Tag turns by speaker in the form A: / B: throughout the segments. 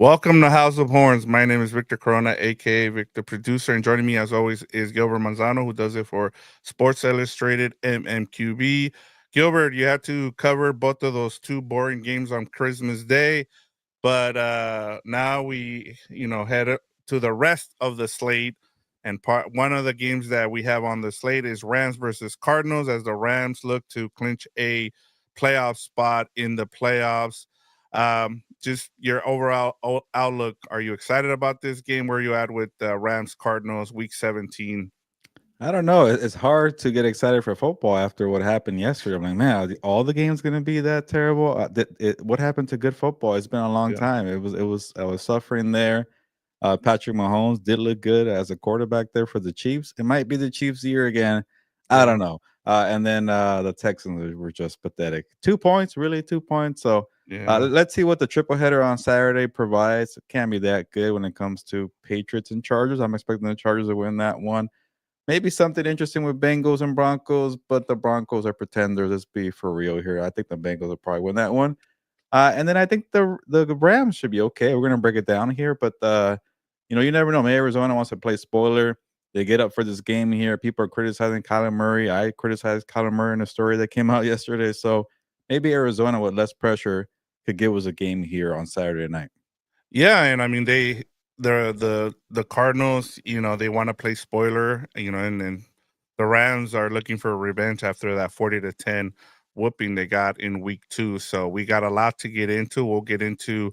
A: Welcome to House of Horns. My name is Victor Corona, aka Victor Producer, and joining me as always is Gilbert Manzano, who does it for Sports Illustrated MMQB. Gilbert, you had to cover both of those two boring games on Christmas Day, but now we, head up to the rest of the slate. And one of the games that we have on the slate is Rams versus Cardinals, as the Rams look to clinch a playoff spot in the playoffs. Just your overall outlook. Are you excited about this game? Where are you at with Rams Cardinals Week 17?
B: I don't know. It's hard to get excited for football after what happened yesterday. I'm like, man, are all the games going to be that terrible? What happened to good football? It's been a long
A: Yeah,
B: time. I was suffering there. Patrick Mahomes did look good as a quarterback there for the Chiefs. It might be the Chiefs' year again. I
A: yeah,
B: don't know. And then the Texans were just pathetic. 2 points, really, 2 points. So
A: yeah.
B: let's see what the triple header on Saturday provides. It can't be that good when it comes to Patriots and Chargers. I'm expecting the Chargers to win that one. Maybe something interesting with Bengals and Broncos, but the Broncos are pretenders. Let's be for real here. I think the Bengals will probably win that one. And then I think the Rams should be okay. We're gonna break it down here, but you never know. Maybe Arizona wants to play spoiler. They get up for this game here. People are criticizing Kyler Murray. I criticized Kyler Murray in a story that came out yesterday. So maybe Arizona with less pressure could give us a game here on Saturday night.
A: Yeah, and I mean the Cardinals, they want to play spoiler, and then the Rams are looking for revenge after that 40-10 whooping they got in week 2. So we got a lot to get into. We'll get into,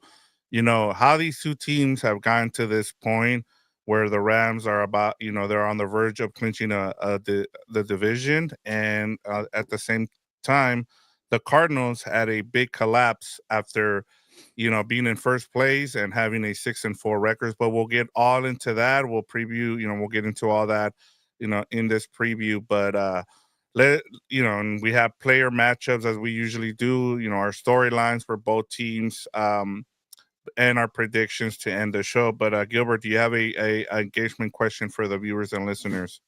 A: how these two teams have gotten to this point where the Rams are about, they're on the verge of clinching the division, and at the same time, the Cardinals had a big collapse after being in first place and having a 6-4 records. But we'll get all into that. We'll preview, we'll get into all that, in this preview. But let and we have player matchups as we usually do. Our storylines for both teams, and our predictions to end the show. But Gilbert, do you have a engagement question for the viewers and listeners?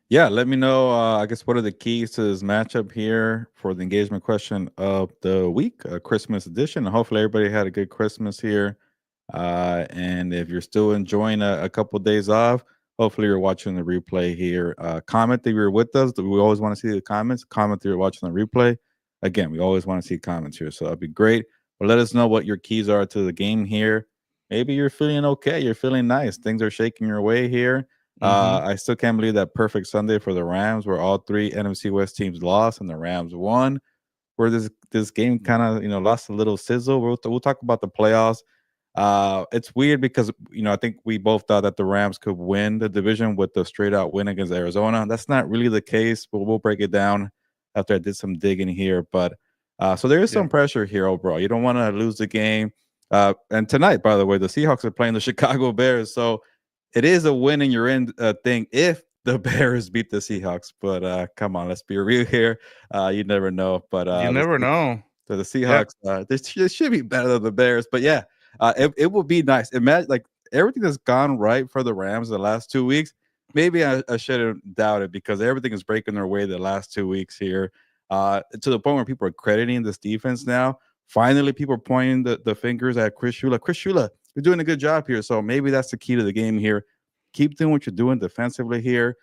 B: Yeah, let me know. I guess what are the keys to this matchup here for the engagement question of the week, Christmas edition. Hopefully, everybody had a good Christmas here. And if you're still enjoying a couple days off, hopefully you're watching the replay here. Comment that you're with us. We always want to see the comments. Comment that you're watching the replay. Again, we always want to see comments here, so that'd be great. But let us know what your keys are to the game here. Maybe you're feeling okay. You're feeling nice. Things are shaking your way here.
A: Mm-hmm.
B: I still can't believe that perfect Sunday for the Rams, where all three NFC West teams lost and the Rams won. Where this game kind of lost a little sizzle. We'll talk about the playoffs. It's weird because I think we both thought that the Rams could win the division with the straight out win against Arizona. That's not really the case, but we'll break it down after I did some digging here. But so there is
A: Yeah.
B: some pressure here overall. You don't want to lose the game. And tonight, by the way, the Seahawks are playing the Chicago Bears, so it is a win and you're in thing if the Bears beat the Seahawks. But come on, let's be real here. You never know. But
A: You
B: let's
A: never
B: see.
A: know.
B: So the
A: Yeah.
B: Seahawks, they should be better than the Bears. But yeah, it will be nice. Imagine like everything that's gone right for the Rams the last 2 weeks. Maybe I shouldn't doubt it because everything is breaking their way the last 2 weeks here. To the point where people are crediting this defense now. Finally, people are pointing the fingers at Chris Shula. Chris Shula, you're doing a good job here. So maybe that's the key to the game here. Keep doing what you're doing defensively here.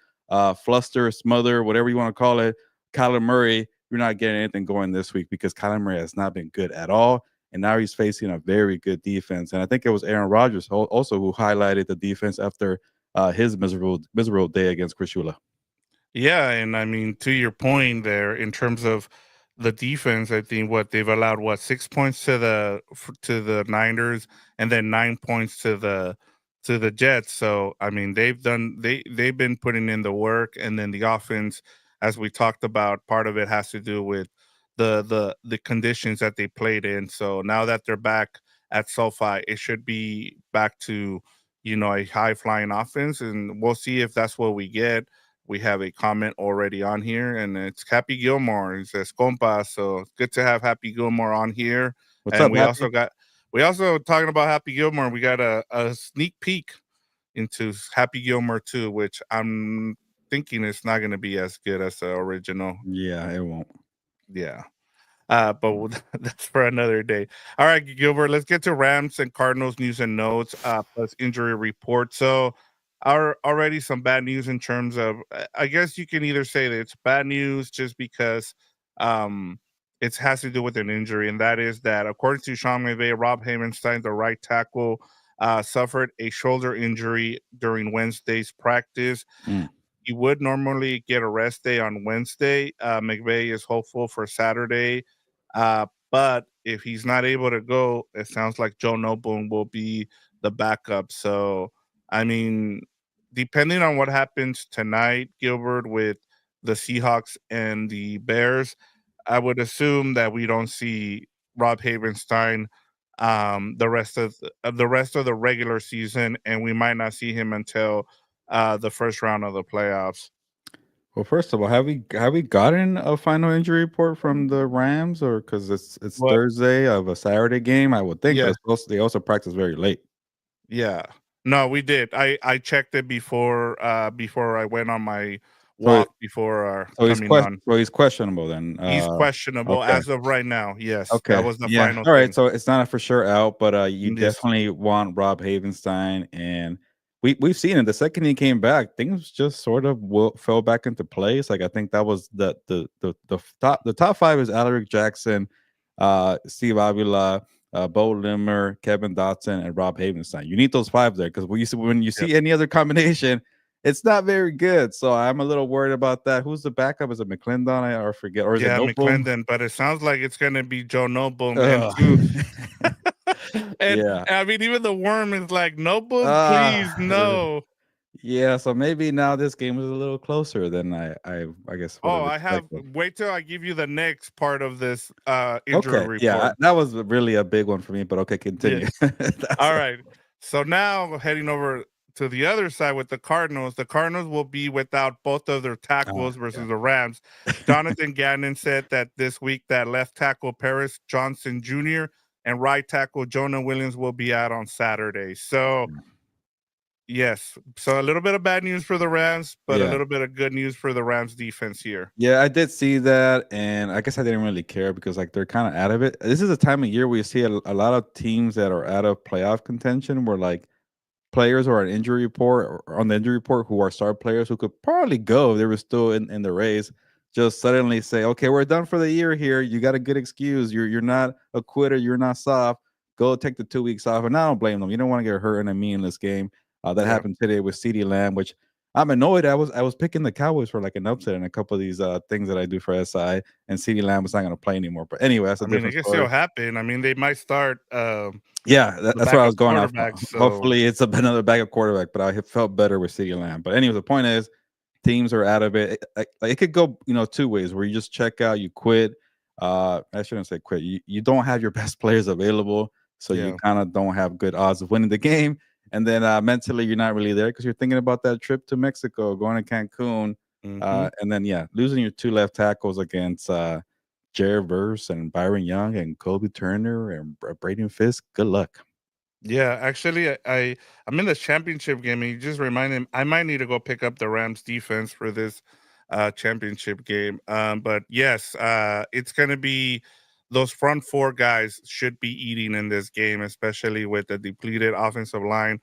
B: Fluster, smother, whatever you want to call it. Kyler Murray, you're not getting anything going this week because Kyler Murray has not been good at all. And now he's facing a very good defense. And I think it was Aaron Rodgers also who highlighted the defense after his miserable day against Chris Shula.
A: Yeah, and I mean, to your point there, in terms of the defense, I think what they've allowed, 6 points to the Niners, and then 9 points to the Jets. So I mean, they've been putting in the work, and then the offense, as we talked about, part of it has to do with the conditions that they played in. So now that they're back at SoFi, it should be back to a high flying offense, and we'll see if that's what we get. We have a comment already on here, and it's Happy Gilmore. He says, "Compa." So it's good to have Happy Gilmore on here,
B: What's
A: and
B: up, Happy?
A: we also talking about Happy Gilmore. We got a sneak peek into Happy Gilmore 2, which I'm thinking it's not going to be as good as the original.
B: Yeah, it won't.
A: Yeah. that's for another day. All right, Gilbert, let's get to Rams and Cardinals news and notes, plus injury report. So, are already some bad news in terms of, I guess you can either say that it's bad news just because um, it has to do with an injury, and that is that according to Sean McVay, Rob Havenstein, the right tackle, suffered a shoulder injury during Wednesday's practice.
B: Mm.
A: He would normally get a rest day on Wednesday. McVay is hopeful for Saturday. But if he's not able to go, it sounds like Joe Noble will be the backup. So, I mean, depending on what happens tonight, Gilbert, with the Seahawks and the Bears, I would assume that we don't see Rob Havenstein the rest of the regular season, and we might not see him until the first round of the playoffs.
B: Well, first of all, have we gotten a final injury report from the Rams, or because it's
A: But
B: Thursday of a Saturday game? I would think, but
A: yeah,
B: they also practice very late.
A: yeah. No, we did. I checked it before I went on my
B: So
A: walk before
B: so
A: coming on.
B: he's questionable then.
A: He's questionable
B: Okay.
A: as of right now. Yes, that
B: Okay.
A: was the
B: Yeah.
A: final
B: All right.
A: thing.
B: So it's not a for sure out, but you
A: Yes.
B: definitely want Rob Havenstein, and we've seen it. The second he came back, things just sort of fell back into place. Like I think that was the top five is Alaric Jackson, Steve Avila, Bo Limmer, Kevin Dotson, and Rob Havenstein. You need those five there because when you
A: Yep.
B: see any other combination, it's not very good. So I'm a little worried about that. Who's the backup? Is it McClendon? I forget, or is it
A: Yeah,
B: Noble?
A: McClendon, but it sounds like it's gonna be Joe Noble and
B: Ugh.
A: two. and
B: Yeah.
A: I mean, even the worm is like Noble, please
B: Ah,
A: no.
B: yeah. So maybe now this game is a little closer than I guess would
A: Oh,
B: have
A: I have.
B: expected.
A: Wait till I give you the next part of this injury
B: Okay. Yeah,
A: report.
B: that was really a big one for me. But okay,
A: Yeah.
B: continue. That's
A: All right. So now heading over to the other side with the Cardinals will be without both of their
B: ah,
A: tackles
B: yeah.
A: versus the Rams. Jonathan Gannon said that this week that left tackle Paris Johnson Jr. and right tackle Jonah Williams will be out on Saturday. So yes, so a little bit of bad news for the Rams, but a
B: Yeah.
A: little bit of good news for the Rams defense here.
B: Yeah, I did see that, and I guess I didn't really care because like they're kind of out of it. This is a time of year where you see a lot of teams that are out of playoff contention, where like players or an injury report or on the injury report who are star players who could probably go if they were still in the race, just suddenly say, okay, we're done for the year here. You got a good excuse. You're not a quitter. You're not soft. Go take the 2 weeks off. And I don't blame them. You don't want to get hurt in a meaningless game. That
A: Yeah.
B: happened today with CeeDee Lamb, which I'm annoyed. I was picking the Cowboys for like an upset in a couple of these things that I do for SI, and CeeDee Lamb was not going to play anymore. But anyway, that's a
A: I mean, I
B: different
A: guess
B: story.
A: it'll happen. I mean, they might start
B: Yeah,
A: the
B: that's where I was
A: backup
B: going off.
A: quarterback. So
B: Hopefully, it's another backup quarterback, but I have felt better with CeeDee Lamb. But anyway, the point is, teams are out of it. It could go, two ways where you just check out, you quit. I shouldn't say quit. You don't have your best players available, so you
A: yeah.
B: kind of don't have good odds of winning the game. And then mentally, you're not really there because you're thinking about that trip to Mexico, going to Cancun,
A: Hmm.
B: and then losing your two left tackles against Jared Verse and Byron Young and Kobe Turner and Braden Fisk. Good luck.
A: Yeah, actually, I'm in the championship game, and you just reminded me I might need to go pick up the Rams defense for this championship game. But yes, it's gonna be those front four guys should be eating in this game, especially with the depleted offensive line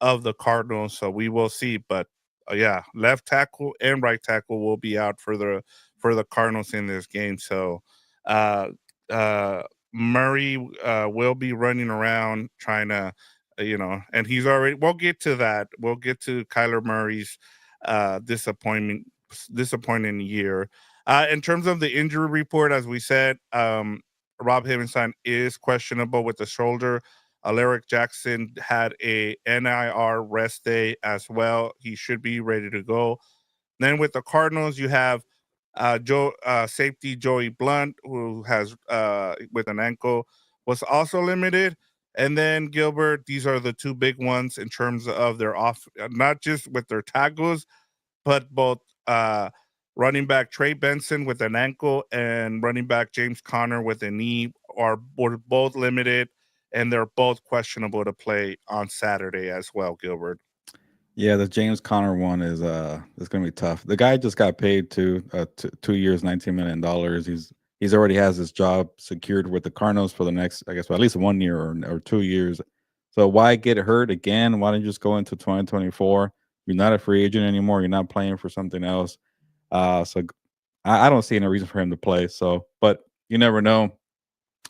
A: of the Cardinals. So we will see. But yeah, left tackle and right tackle will be out for the Cardinals in this game. So uh, uh, Murray will be running around trying to, and he's already. We'll get to that. We'll get to Kyler Murray's disappointing year. In terms of the injury report, as we said, Rob Havenstein is questionable with the shoulder. Alaric Jackson had a NIR rest day as well. He should be ready to go. Then with the Cardinals, you have safety Joey Blunt, who has with an ankle, was also limited. And then Gilbert, these are the two big ones in terms of their off, not just with their tackles, but both running back Trey Benson with an ankle and running back James Conner with a knee were both limited, and they're both questionable to play on Saturday as well, Gilbert.
B: Yeah, the James Conner one is gonna be tough. The guy just got paid 2 years, $19 million. he's already has his job secured with the Cardinals for the next, I guess, well, at least 1 year or 2 years. So why get hurt again? Why don't you just go into 2024? You're not a free agent anymore. You're not playing for something else. So I don't see any reason for him to play. So, but you never know.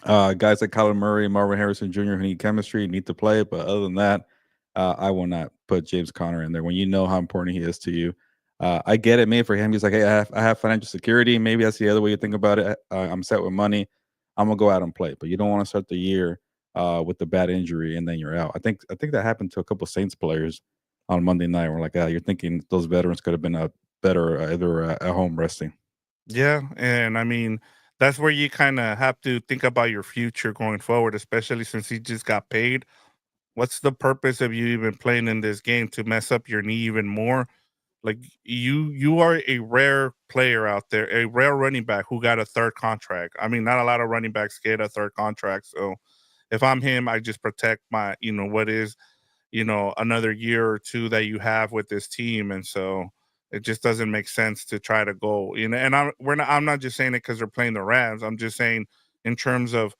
B: Guys like Kyler Murray, Marvin Harrison Jr., who need chemistry, need to play. But other than that, I will not put James Conner in there when you know how important he is to you. I get it. Maybe for him, he's like, hey, I have financial security. Maybe that's the other way you think about it. I'm set with money. I'm gonna go out and play. But you don't want to start the year with a bad injury and then you're out. I think that happened to a couple Saints players on Monday night. We're like, you're thinking those veterans could have been a better either at home resting.
A: Yeah, and I mean, that's where you kinda have to think about your future going forward, especially since he just got paid. What's the purpose of you even playing in this game to mess up your knee even more? Like, you are a rare player out there, a rare running back who got a 3rd contract. I mean, not a lot of running backs get a 3rd contract, so if I'm him, I just protect my what is, another year or 2 that you have with this team, and so it just doesn't make sense to try to go, and I'm not just saying it because 'cause they're playing the Rams, I'm just saying in terms of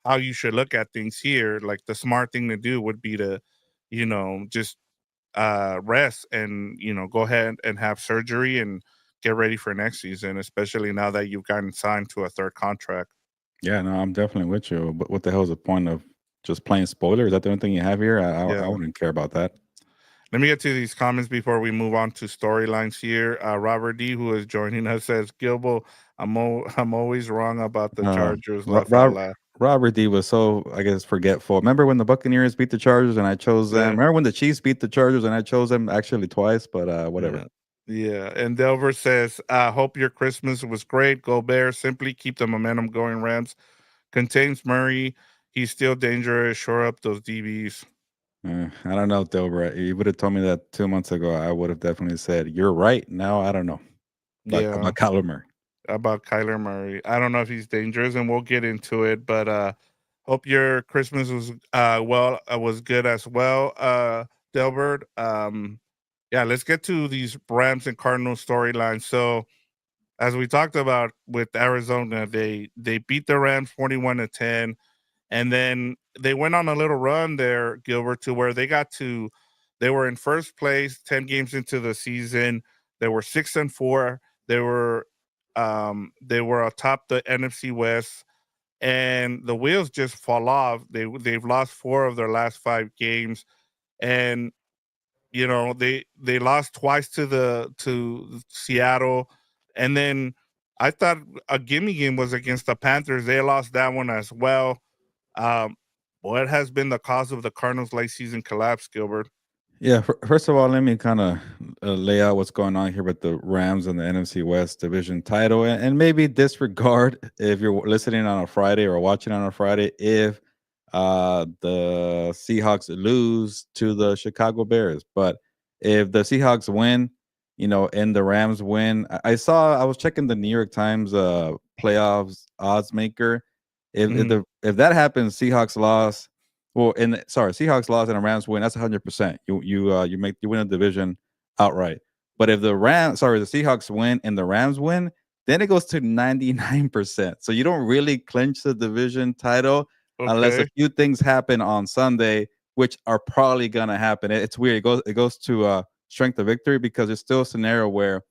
A: how you should look at things here, like, the smart thing to do would be to, just, rest and, go ahead and have surgery and get ready for next season, especially now that you've gotten signed to a 3rd contract.
B: Yeah, no, I'm definitely with you. But what the hell is the point of just playing spoiler? Is that the only thing you have here? I
A: Yeah.
B: wouldn't care about that.
A: Let me get to these comments before we move on to storylines here. Robert D, who is joining us, says, Gilbo, I'm always wrong about the
B: Uh,
A: Chargers.
B: Ro-
A: Laugh out
B: Rob,
A: loud.
B: Robert D was so, I guess, forgetful. Remember when the Buccaneers beat the Chargers and I chose them?
A: Yeah,
B: Remember when the Chiefs beat the Chargers and I chose them actually twice? But whatever.
A: yeah, yeah. And Delver says, hope your Christmas was great. Go Bears. Simply keep the momentum going, Rams. Contains Murray. He's still dangerous. Shore up those DBs.
B: I don't know, Dilbert. You would have told me that 2 months ago. I would have definitely said you're right. Now I don't know
A: Yeah,
B: about Kyler Murray.
A: about Kyler Murray. I don't know if he's dangerous, and we'll get into it. But hope your Christmas was was good as well, Delbert. Yeah, let's get to these Rams and Cardinals storylines. So as we talked about with Arizona, they beat the Rams 41-10, and then they went on a little run there, Gilbert, to where they were in first place 10 games into the season. They were 6-4. They were they were atop the NFC West, and the wheels just fall off. They've lost 4 of their last 5 games, and they lost twice to Seattle, and then I thought a gimme game was against the Panthers. They lost that one as well. Um, what has been the cause of the Cardinals' late season collapse, Gilbert?
B: Yeah, first of all, let me kind of lay out what's going on here with the Rams and the NFC West division title, and maybe disregard if you're listening on a Friday or watching on a Friday if the Seahawks lose to the Chicago Bears. But if the Seahawks win, and the Rams win, I was checking the New York Times playoffs odds maker.
A: Mhm.
B: If that happens, Seahawks lost. Well, Seahawks lost and the Rams win. That's 100%. You win a division outright. But if the Seahawks win and the Rams win, then it goes to 99%. So you don't really clinch the division title unless a
A: Okay.
B: few things happen on Sunday, which are probably gonna happen. It's weird. It goes to strength of victory because it's still a scenario where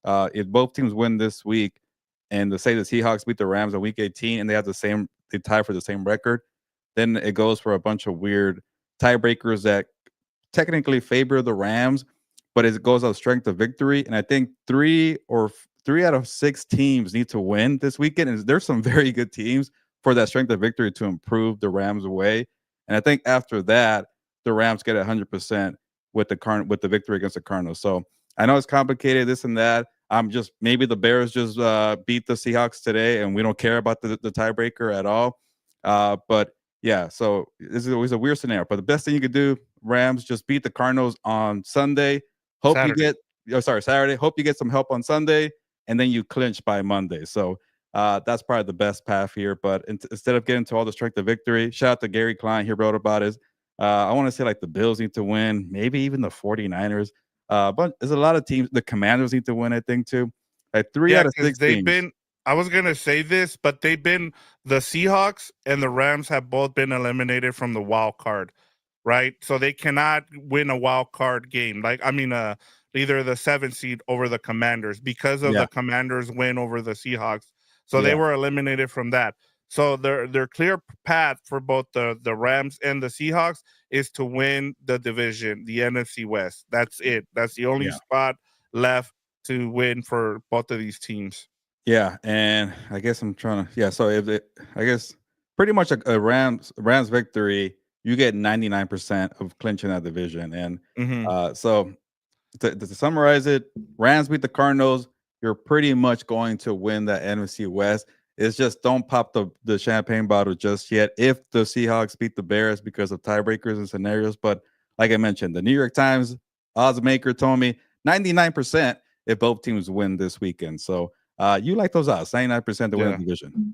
B: if both teams win this week and the Seahawks beat the Rams in week 18 and they tie for the same record, then it goes for a bunch of weird tiebreakers that technically favor the Rams, but it goes on strength of victory. And I think three out of 6 teams need to win this weekend. And there's some very good teams for that strength of victory to improve the Rams away. And I think after that, the Rams get 100% with the victory against the Cardinals. So I know it's complicated, this and that. I'm just maybe the Bears just beat the Seahawks today, and we don't care about the tiebreaker at all. But yeah, so this is always a weird scenario. But the best thing you could do, Rams, just beat the Cardinals on Sunday. Hope you
A: Saturday.
B: get, Saturday. Hope you get some help on Sunday, and then you clinch by Monday. So that's probably the best path here. But instead of getting to all the strength of victory, shout out to Gary Klein. He wrote about it. I want to say like the Bills need to win, maybe even the 49ers. But there's a lot of teams. The Commanders need to win, I think, too. Like three
A: Yeah,
B: out of
A: because
B: six teams.
A: I was gonna say this, but the Seahawks and the Rams have both been eliminated from the wild card, right? So they cannot win a wild card game. Like I mean, either the 7th seed over the Commanders because of
B: Yeah,
A: the Commanders win over the Seahawks. So they
B: yeah,
A: were eliminated from that. So their clear path for both the Rams and the Seahawks is to win the division, the NFC West. That's it. That's the only
B: yeah.
A: spot left to win for both of these teams.
B: Yeah, and I guess I'm trying to so if it I guess pretty much a Rams victory, you get 99% of clinching that division. And
A: Hmm.
B: so to summarize it, Rams beat the Cardinals, you're pretty much going to win the NFC West. It's just don't pop the champagne bottle just yet if the Seahawks beat the Bears because of tiebreakers and scenarios. But like I mentioned, the New York Times odds maker told me 99% if both teams win this weekend. So you like those odds, 99% to win the
A: Yeah.
B: division.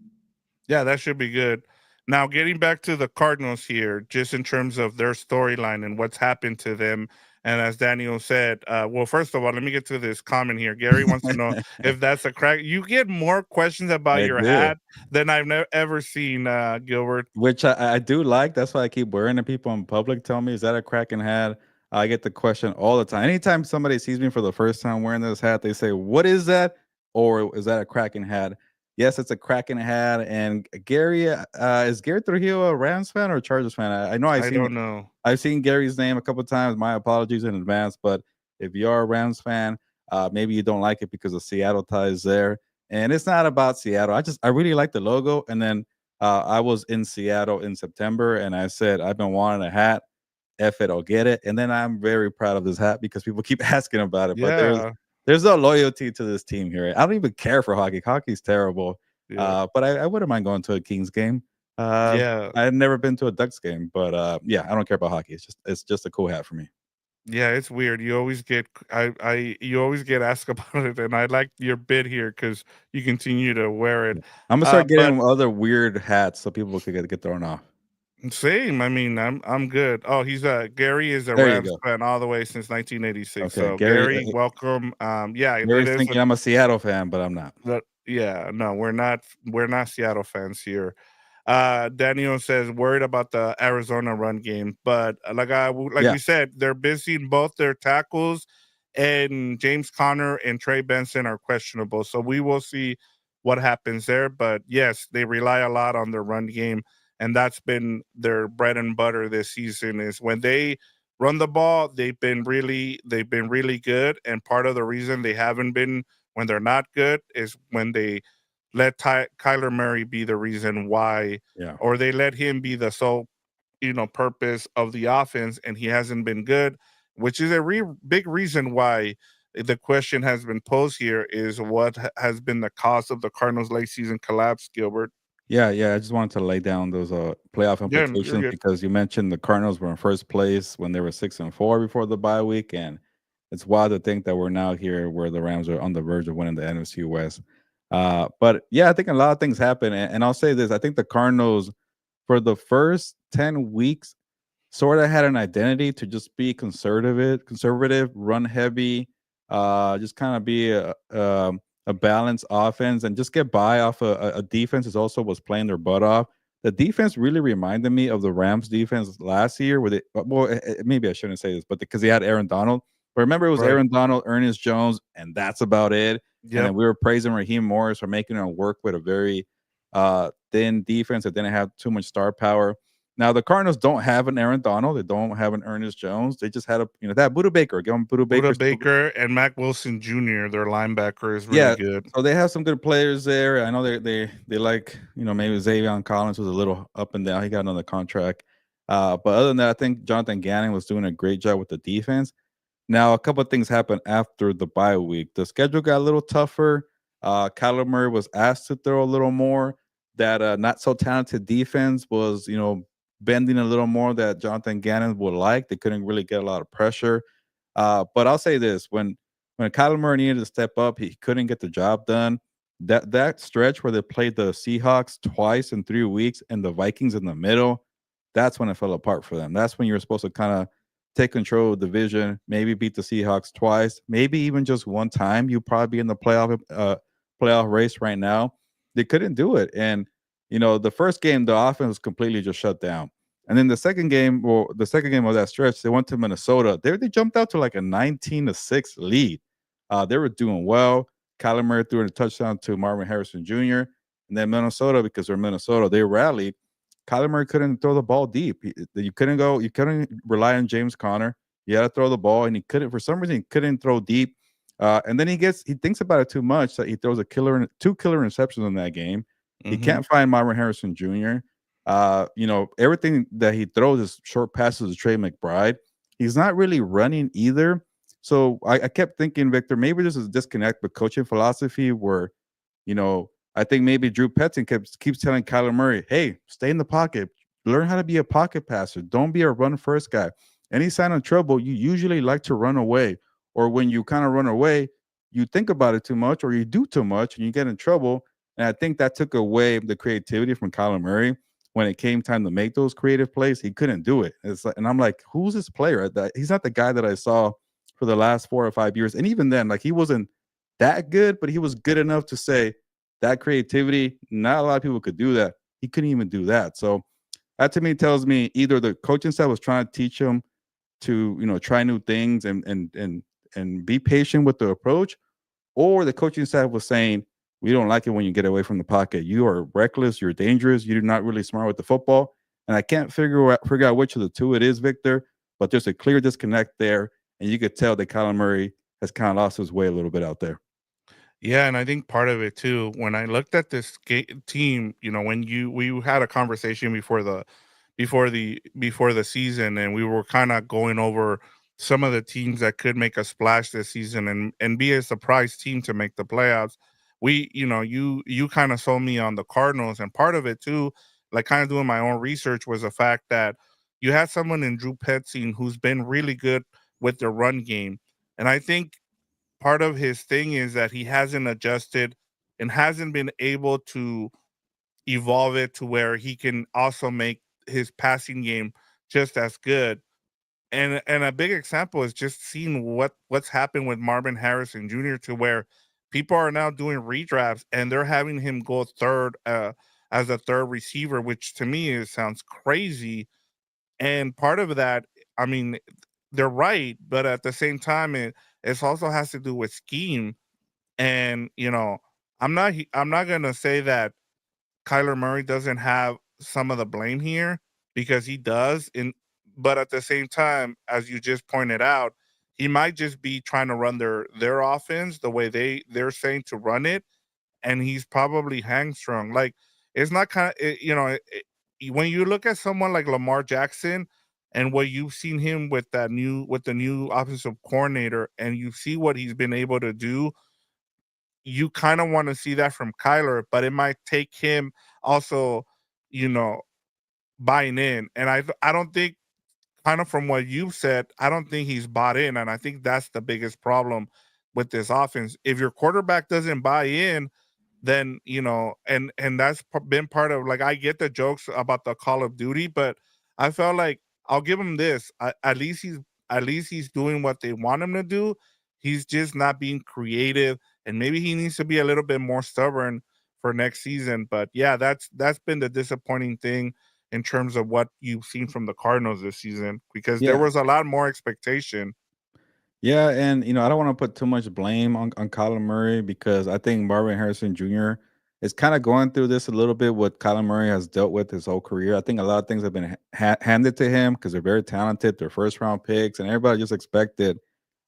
A: Yeah, that should be good. Now, getting back to the Cardinals here, just in terms of their storyline and what's happened to them. And as Daniel said, well, first of all, let me get to this comment here. Gary wants to know if that's a crack. You get more questions about
B: I
A: your
B: do.
A: hat than I've ever seen, Gilbert.
B: Which I do like. That's why I keep wearing it. People in public tell me, "Is that a Kraken hat?" I get the question all the time. Anytime somebody sees me for the first time wearing this hat, they say, "What is that?" Or "Is that a Kraken hat?" Yes, it's a Kraken hat. And Gary, is Gary Trujillo a Rams fan or a Chargers fan? I know
A: I don't know.
B: I've seen Gary's name a couple times. My apologies in advance. But if you are a Rams fan, maybe you don't like it because of Seattle ties there. And it's not about Seattle. I really like the logo. And then I was in Seattle in September, and I said I've been wanting a hat. F it, I'll get it. And then I'm very proud of this hat because people keep asking about it. But
A: Yeah.
B: there's no loyalty to this team here. I don't even care for hockey. Hockey's terrible.
A: Yeah.
B: But I wouldn't mind going to a Kings game.
A: Yeah.
B: I've never been to a Ducks game, but yeah, I don't care about hockey. It's just a cool hat for me.
A: Yeah, it's weird. You always get you always get asked about it, and I like your bit here because you continue to wear it.
B: Yeah. I'm gonna start
A: But
B: getting other weird hats so people could get thrown off.
A: same. I mean, I'm good. Oh, Gary is a
B: There you
A: Rams
B: go.
A: fan all the way since 1986.
B: Okay,
A: So
B: Gary.
A: Gary, welcome. Yeah, it
B: Gary's
A: is
B: thinking I'm a Seattle fan, but I'm not.
A: yeah, no, we're not Seattle fans here. Daniel says worried about the Arizona run game, but like
B: Yeah,
A: we said, they're busy in both their tackles, and James Conner and Trey Benson are questionable. So we will see what happens there. But yes, they rely a lot on their run game, and that's been their bread and butter this season. Is when they run the ball, they've been really good, and part of the reason they haven't been when they're not good is when they let Kyler Murray be the reason why,
B: yeah.
A: or they let him be the sole, purpose of the offense, and he hasn't been good, which is a big reason why the question has been posed here is what has been the cause of the Cardinals' late season collapse, Gilbert.
B: Yeah, yeah. I just wanted to lay down those playoff
A: Yeah, you're
B: implications
A: good.
B: because you mentioned the Cardinals were in first place when they were 6-4 before the bye week, and it's wild to think that we're now here where the Rams are on the verge of winning the NFC West. But yeah, I think a lot of things happen, and I'll say this: I think the Cardinals for the first 10 weeks sort of had an identity to just be conservative, run heavy, just kind of be a balanced offense and just get by off a defense is also was playing their butt off. The defense really reminded me of the Rams defense last year, where they maybe I shouldn't say this, but because they had Aaron Donald. But remember, it was
A: Right.
B: Aaron Donald, Ernest Jones, and that's about it. And then
A: Yep.
B: we were praising Raheem Morris for making it work with a very thin defense that didn't have too much star power. Now the Cardinals don't have an Aaron Donald. They don't have an Ernest Jones. They just had that Buda Baker. Give them Buda
A: Buda
B: Baker.
A: Baker and Mac Wilson Jr., their linebacker, is really
B: Yeah,
A: good.
B: so they have some good players there. I know they like maybe Xavier Collins was a little up and down. He got another contract, but other than that, I think Jonathan Gannon was doing a great job with the defense. Now, a couple of things happened after the bye week. The schedule got a little tougher. Kyler Murray was asked to throw a little more. That not so talented defense was, bending a little more that Jonathan Gannon would like. They couldn't really get a lot of pressure. But I'll say this: when Kyler Murray needed to step up, he couldn't get the job done. That stretch where they played the Seahawks twice in 3 weeks and the Vikings in the middle, that's when it fell apart for them. That's when you were supposed to kind of take control of the division, maybe beat the Seahawks twice, maybe even just one time. You'll probably be in the playoff race right now. They couldn't do it. And the first game, the offense was completely just shut down. And then the second game, well, the second game of that stretch, they went to Minnesota. They jumped out to like a 19-6 lead. They were doing well. Kyler Murray threw in a touchdown to Marvin Harrison Jr. And then Minnesota, because they're Minnesota, they rallied. Kyler Murray couldn't throw the ball deep. You couldn't rely on James Conner. You had to throw the ball, and he couldn't, for some reason, he couldn't throw deep. And then he thinks about it too much that he throws two killer interceptions in that game. He
A: Mm-hmm.
B: can't find Marvin Harrison Jr. Everything that he throws is short passes to Trey McBride. He's not really running either. So I kept thinking, Victor, maybe there's a disconnect with coaching philosophy where, I think maybe Drew Petzing keeps telling Kyler Murray, hey, stay in the pocket. Learn how to be a pocket passer. Don't be a run first guy. Any sign of trouble, you usually like to run away. Or when you kind of run away, you think about it too much or you do too much and you get in trouble. And I think that took away the creativity from Kyler Murray. When it came time to make those creative plays, he couldn't do it. And I'm like, who's this player? He's not the guy that I saw for the last 4 or 5 years. And even then, like, he wasn't that good, but he was good enough to say that creativity, not a lot of people could do that. He couldn't even do that. So that to me tells me either the coaching staff was trying to teach him to, try new things and be patient with the approach, or the coaching staff was saying, we don't like it when you get away from the pocket. You are reckless. You're dangerous. You're not really smart with the football. And I can't figure out which of the two it is, Victor, but there's a clear disconnect there. And you could tell that Kyler Murray has kind of lost his way a little bit out there.
A: Yeah, and I think part of it too, when I looked at this team, when we had a conversation before the season, and we were kind of going over some of the teams that could make a splash this season and be a surprise team to make the playoffs. You kind of sold me on the Cardinals, and part of it too, like kind of doing my own research, was the fact that you had someone in Drew Petzing who's been really good with the run game, and I think part of his thing is that he hasn't adjusted and hasn't been able to evolve it to where he can also make his passing game just as good. And a big example is just seeing what's happened with Marvin Harrison Jr. to where people are now doing redrafts and they're having him go third as a third receiver, which to me sounds crazy. And part of that, I mean, they're right, but at the same time, it also has to do with scheme. And I'm not gonna say that Kyler Murray doesn't have some of the blame here, because he does. But at the same time, as you just pointed out, he might just be trying to run their offense the way they're saying to run it, and he's probably hamstrung. Like, it's not kind of, when you look at someone like Lamar Jackson and what you've seen him with the new offensive coordinator, and you see what he's been able to do, you kind of want to see that from Kyler, but it might take him also, you know, buying in. And I don't think, kind of from what you've said, I don't think he's bought in, and I think that's the biggest problem with this offense. If your quarterback doesn't buy in, then and that's been part of, like, I get the jokes about the Call of Duty, but I felt like, I'll give him this. At least he's doing what they want him to do. He's just not being creative, and maybe he needs to be a little bit more stubborn for next season. But yeah, that's been the disappointing thing in terms of what you've seen from the Cardinals this season, because there
B: Yeah.
A: was a lot more expectation.
B: Yeah, and I don't want to put too much blame on Kyler Murray because I think Marvin Harrison Jr. is kind of going through this a little bit. What Kyler Murray has dealt with his whole career, I think a lot of things have been handed to him because they're very talented. They're first round picks, and everybody just expected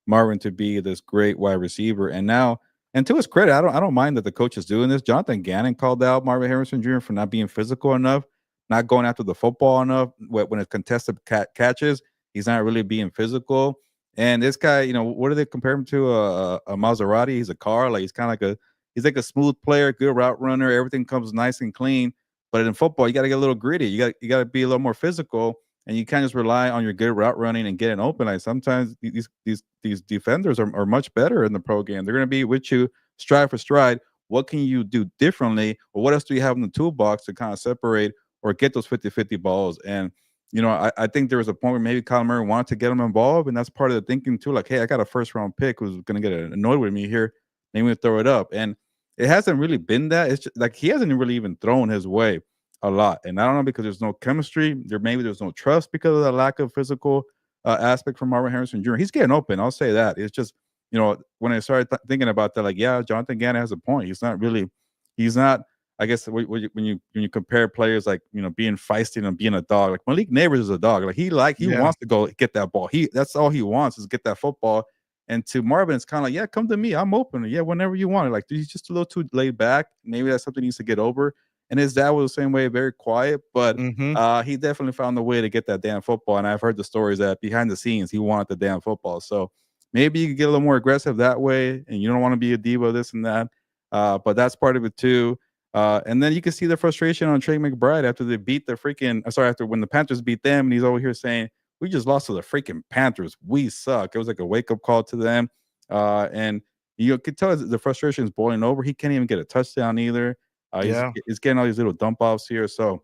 B: Marvin to be this great wide receiver. And now, and to his credit, I don't mind that the coach is doing this. Jonathan Gannon called out Marvin Harrison Jr. for not being physical enough, not going after the football enough. When it's contested catches, he's not really being physical. And this guy, what do they compare him to? A Maserati. He's a car. Like he's like a smooth player, good route runner. Everything comes nice and clean. But in football, you got to get a little gritty. You got to be a little more physical, and you can't just rely on your good route running and getting open. Like sometimes these defenders are much better in the pro game. They're going to be with you stride for stride. What can you do differently, or what else do you have in the toolbox to kind of separate or get those 50-50 balls? And I think there was a point where maybe Kyler Murray wanted to get him involved, and that's part of the thinking too. Like, hey, I got a first round pick who's going to get annoyed with me here. Maybe we throw it up. And it hasn't really been that. It's just, like he hasn't really even thrown his way a lot, and I don't know because there's no chemistry. There's no trust because of the lack of physical aspect from Marvin Harrison Jr. He's getting open. I'll say that. It's just when I started thinking about that, like yeah, Jonathan Gannon has a point. He's not really, he's not. I guess when you compare players like being feisty and being a dog, like Malik Neighbors is a dog. Like he
A: Yeah.
B: wants to go get that ball. That's all he wants is get that football. And to Marvin, it's kind of like, yeah, come to me. I'm open. Yeah, whenever you want. Like he's just a little too laid back. Maybe that's something he needs to get over. And his dad was the same way, very quiet, but
A: Mm-hmm.
B: he definitely found a way to get that damn football. And I've heard the stories that behind the scenes he wanted the damn football. So maybe you could get a little more aggressive that way, and you don't want to be a diva, this and that. But that's part of it too. And then you can see the frustration on Trey McBride after they beat the freaking. Sorry, after when the Panthers beat them, and he's over here saying, "We just lost to the freaking Panthers. We suck." It was like a wake up call to them, and you could tell the frustration is boiling over. He can't even get a touchdown either.
A: Yeah.
B: He's getting all these little dump offs here. So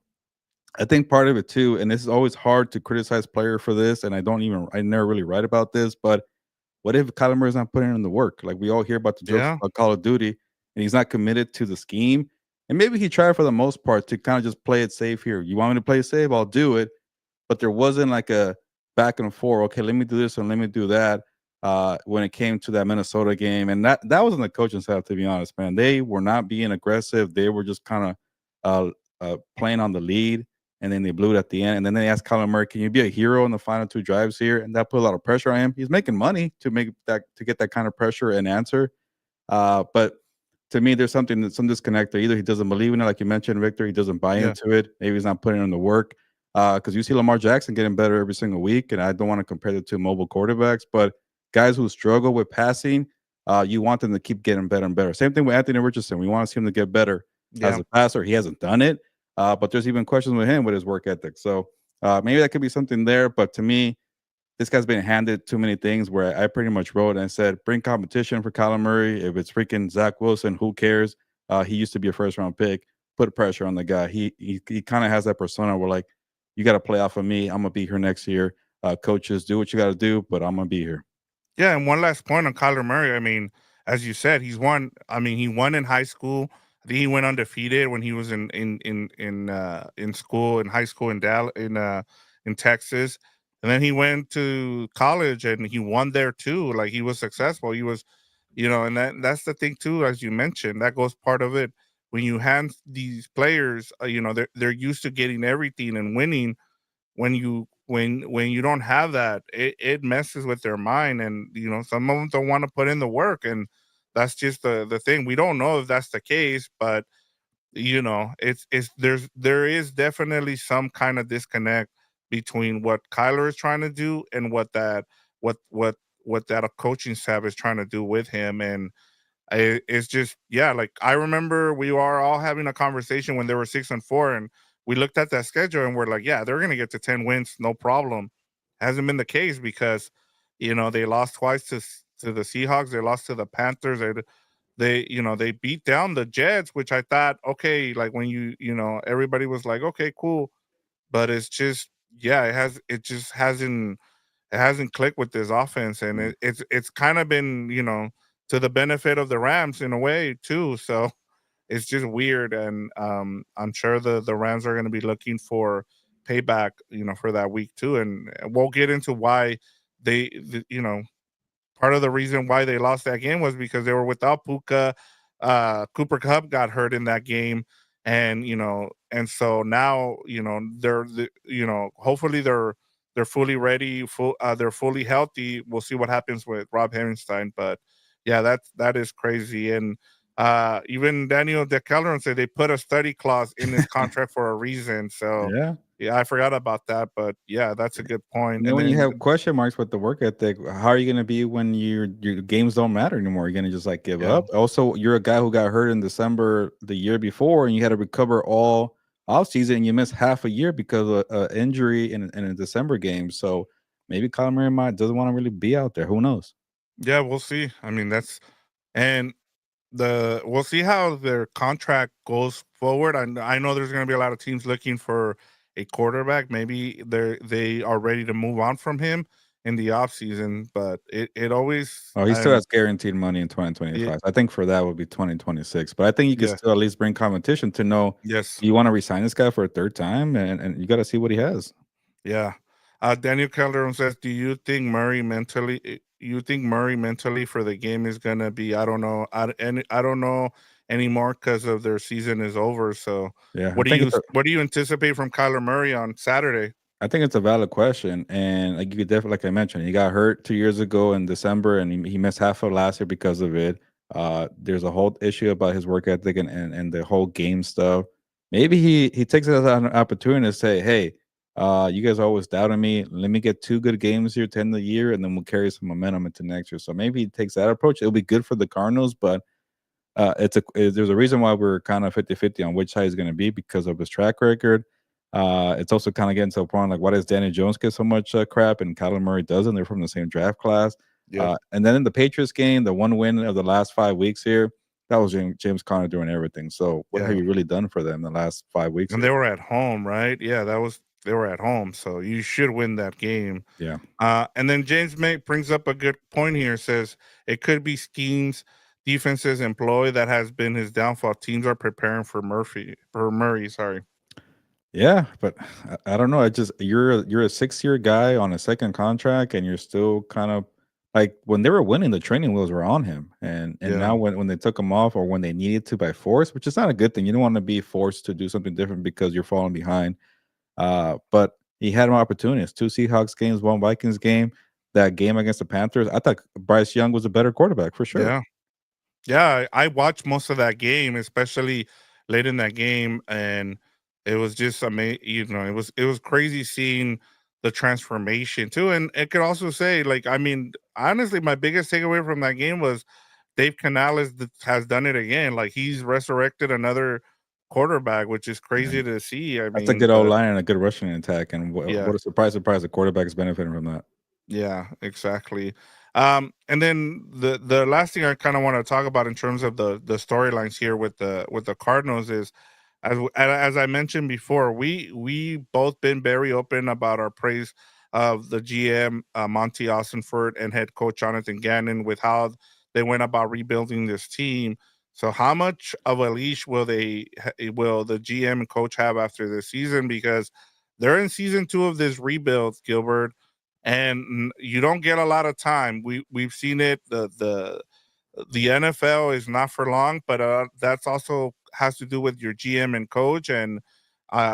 B: I think part of it too, and this is always hard to criticize player for this, and I never really write about this, but what if Kyler Murray's not putting in the work? Like we all hear about the jokes
A: Yeah.
B: about Call of Duty, and he's not committed to the scheme. And maybe he tried for the most part to kind of just play it safe here. You want me to play it safe? I'll do it. But there wasn't like a back and forth. Okay, let me do this and let me do that. When it came to that Minnesota game, and that was on the coaching staff, to be honest, man. They were not being aggressive. They were just kind of playing on the lead, and then they blew it at the end. And then they asked Kyler Murray, "Can you be a hero in the final two drives here?" And that put a lot of pressure on him. He's making money to get that kind of pressure and answer. But to me, there's some disconnect there. Either he doesn't believe in it, like you mentioned, Victor. He doesn't buy
A: Yeah.
B: into it. Maybe he's not putting in the work. Because you see Lamar Jackson getting better every single week, and I don't want to compare the two mobile quarterbacks, but guys who struggle with passing, you want them to keep getting better and better. Same thing with Anthony Richardson. We want to see him to get better as
A: Yeah.
B: a passer. He hasn't done it, but there's even questions with him with his work ethic. So maybe that could be something there. But to me, this guy's been handed too many things where I pretty much wrote and said, bring competition for Kyler Murray. If it's freaking Zach Wilson, who cares? He used to be a first round pick. Put pressure on the guy. He kind of has that persona where like, you got to play off of me. I'm gonna be here next year. Coaches, do what you got to do, but I'm gonna be here.
A: Yeah, and one last point on Kyler Murray. I mean, as you said, he's won. I mean, he won in high school. I think he went undefeated when he was in school, in high school in Texas, and then he went to college and he won there too. Like he was successful. He was, and that's the thing too, as you mentioned, that goes part of it. When you hand these players, they're used to getting everything and winning, when you don't have that, it messes with their mind, and some of them don't want to put in the work, and that's just the thing. We don't know if that's the case, but there is definitely some kind of disconnect between what Kyler is trying to do and what what what that coaching staff is trying to do with him. And it's just, yeah, like I remember we were all having a conversation when they were 6-4, and we looked at that schedule and we're like, yeah, they're gonna get to 10 wins, no problem. Hasn't been the case because they lost twice to the Seahawks, they lost to the Panthers, they beat down the Jets, which I thought, okay, like when everybody was like, okay, cool, but it's just, yeah, it just hasn't clicked with this offense, and it's kind of been, to the benefit of the Rams in a way too. So it's just weird, and I'm sure the Rams are going to be looking for payback, for that week too, and we'll get into why part of the reason why they lost that game was because they were without Puka. Cooper Cup got hurt in that game, and so now hopefully they're fully ready, they're fully healthy. We'll see what happens with Rob Havenstein, but yeah, that is crazy. And even Daniel DeCelleron said they put a study clause in his contract for a reason. So
B: Yeah.
A: yeah, I forgot about that, but yeah, that's a good point.
B: And then
A: And
B: when you
A: then
B: have question marks with the work ethic, how are you going to be when your games don't matter anymore? You're going to just like give
A: yeah.
B: up. Also, you're a guy who got hurt in December the year before, and you had to recover all off season, and you missed half a year because of an injury in a December game. So maybe Kyler Murray doesn't want to really be out there. Who knows?
A: Yeah, we'll see. I mean, and we'll see how their contract goes forward. I know there's going to be a lot of teams looking for a quarterback. Maybe they are ready to move on from him, in the off season, but it always
B: Oh, he
A: I
B: still
A: mean,
B: has guaranteed money in
A: it,
B: 2025. I think for that would be 2026. But I think you could
A: yeah,
B: still at least bring competition to know,
A: yes,
B: do you want to resign this guy for a third time? And you got to see what he has.
A: yeah. Daniel Calderon says, "Do you think Murray mentally? You think Murray mentally for the game is gonna be? I don't know. I don't know anymore because of their season is over. So,
B: Yeah, I think it's a
A: what do you anticipate from Kyler Murray on Saturday?
B: I think it's a valid question, and like you could definitely, like I mentioned, he got hurt 2 years ago in December, and he missed half of last year because of it. There's a whole issue about his work ethic and the whole game stuff. Maybe he takes it as an opportunity to say, "Hey, you guys always doubted me. Let me get 2 good games here to end the year, and then we'll carry some momentum into next year." So maybe he takes that approach. It'll be good for the Cardinals, but there's a reason why we're kind of 50-50 on which side he's going to be because of his track record. It's also kind of getting to a point like, why does Danny Jones get so much crap and Kyler Murray doesn't? They're from the same draft class.
A: Yep.
B: And then in the Patriots game, the one win of the last 5 weeks here, that was James Conner doing everything. So what have
A: Yeah.
B: you really done for them the last 5 weeks
A: And
B: here?
A: they were at home, right? Yeah, that was they were at home, so you should win that game.
B: Yeah.
A: And then James May brings up a good point here. Says it could be schemes defenses employ that has been his downfall. Teams are preparing for Murray. Sorry.
B: Yeah, but I don't know. I just you're a 6 year guy on a second contract, and you're still kind of like when they were winning, the training wheels were on him, and
A: Yeah,
B: now when they took him off or when they needed to by force, which is not a good thing. You don't want to be forced to do something different because you're falling behind. But he had more opportunities. 2 Seahawks games, 1 Vikings game. That game against the Panthers, I thought Bryce Young was a better quarterback for sure.
A: yeah, yeah. I watched most of that game, especially late in that game, and it was just amazing. You know, it was crazy seeing the transformation too. And it could also say, like, I mean, honestly, my biggest takeaway from that game was Dave Canales has done it again. Like he's resurrected another quarterback, which is crazy
B: And
A: to see. I
B: that's a
A: mean,
B: good old
A: but
B: line and a good rushing attack. And
A: yeah,
B: what a surprise! The quarterback is benefiting from that.
A: yeah, exactly. And then the last thing I kind of want to talk about in terms of the storylines here with the Cardinals is as I mentioned before, we both been very open about our praise of the GM Monty Austinford and head coach Jonathan Gannon with how they went about rebuilding this team. So how much of a leash will the GM and coach have after this season? Because they're in season 2 of this rebuild, Gilbert, and you don't get a lot of time. We've seen it. The NFL is not for long, but that's also has to do with your GM and coach, and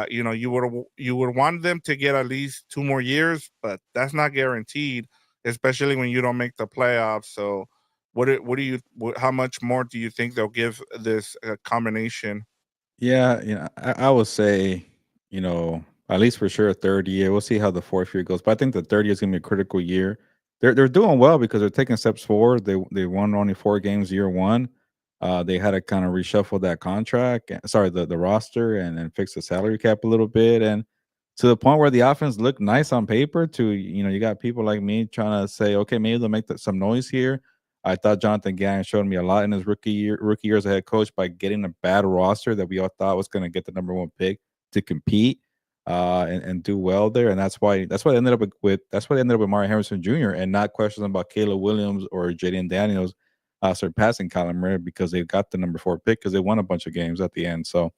A: you know you would want them to get at least 2 more years, but that's not guaranteed, especially when you don't make the playoffs. So, what do you how much more do you think they'll give this combination?
B: Yeah, I would say, at least for sure, a third year. We'll see how the fourth year goes, but I think the third year is gonna be a critical year. They're doing well because they're taking steps forward. They won only 4 games year one. They had to kind of reshuffle that contract, sorry, the roster, and fix the salary cap a little bit, and to the point where the offense looked nice on paper. To you got people like me trying to say, okay, maybe they'll make some noise here. I thought Jonathan Gannon showed me a lot in his rookie year as a head coach by getting a bad roster that we all thought was going to get the number 1 pick to compete and do well there, and that's why they ended up with Mario Harrison Jr. and not questions about Caleb Williams or Jaden Daniels surpassing Kyler Murray because they got the number 4 pick because they won a bunch of games at the end. So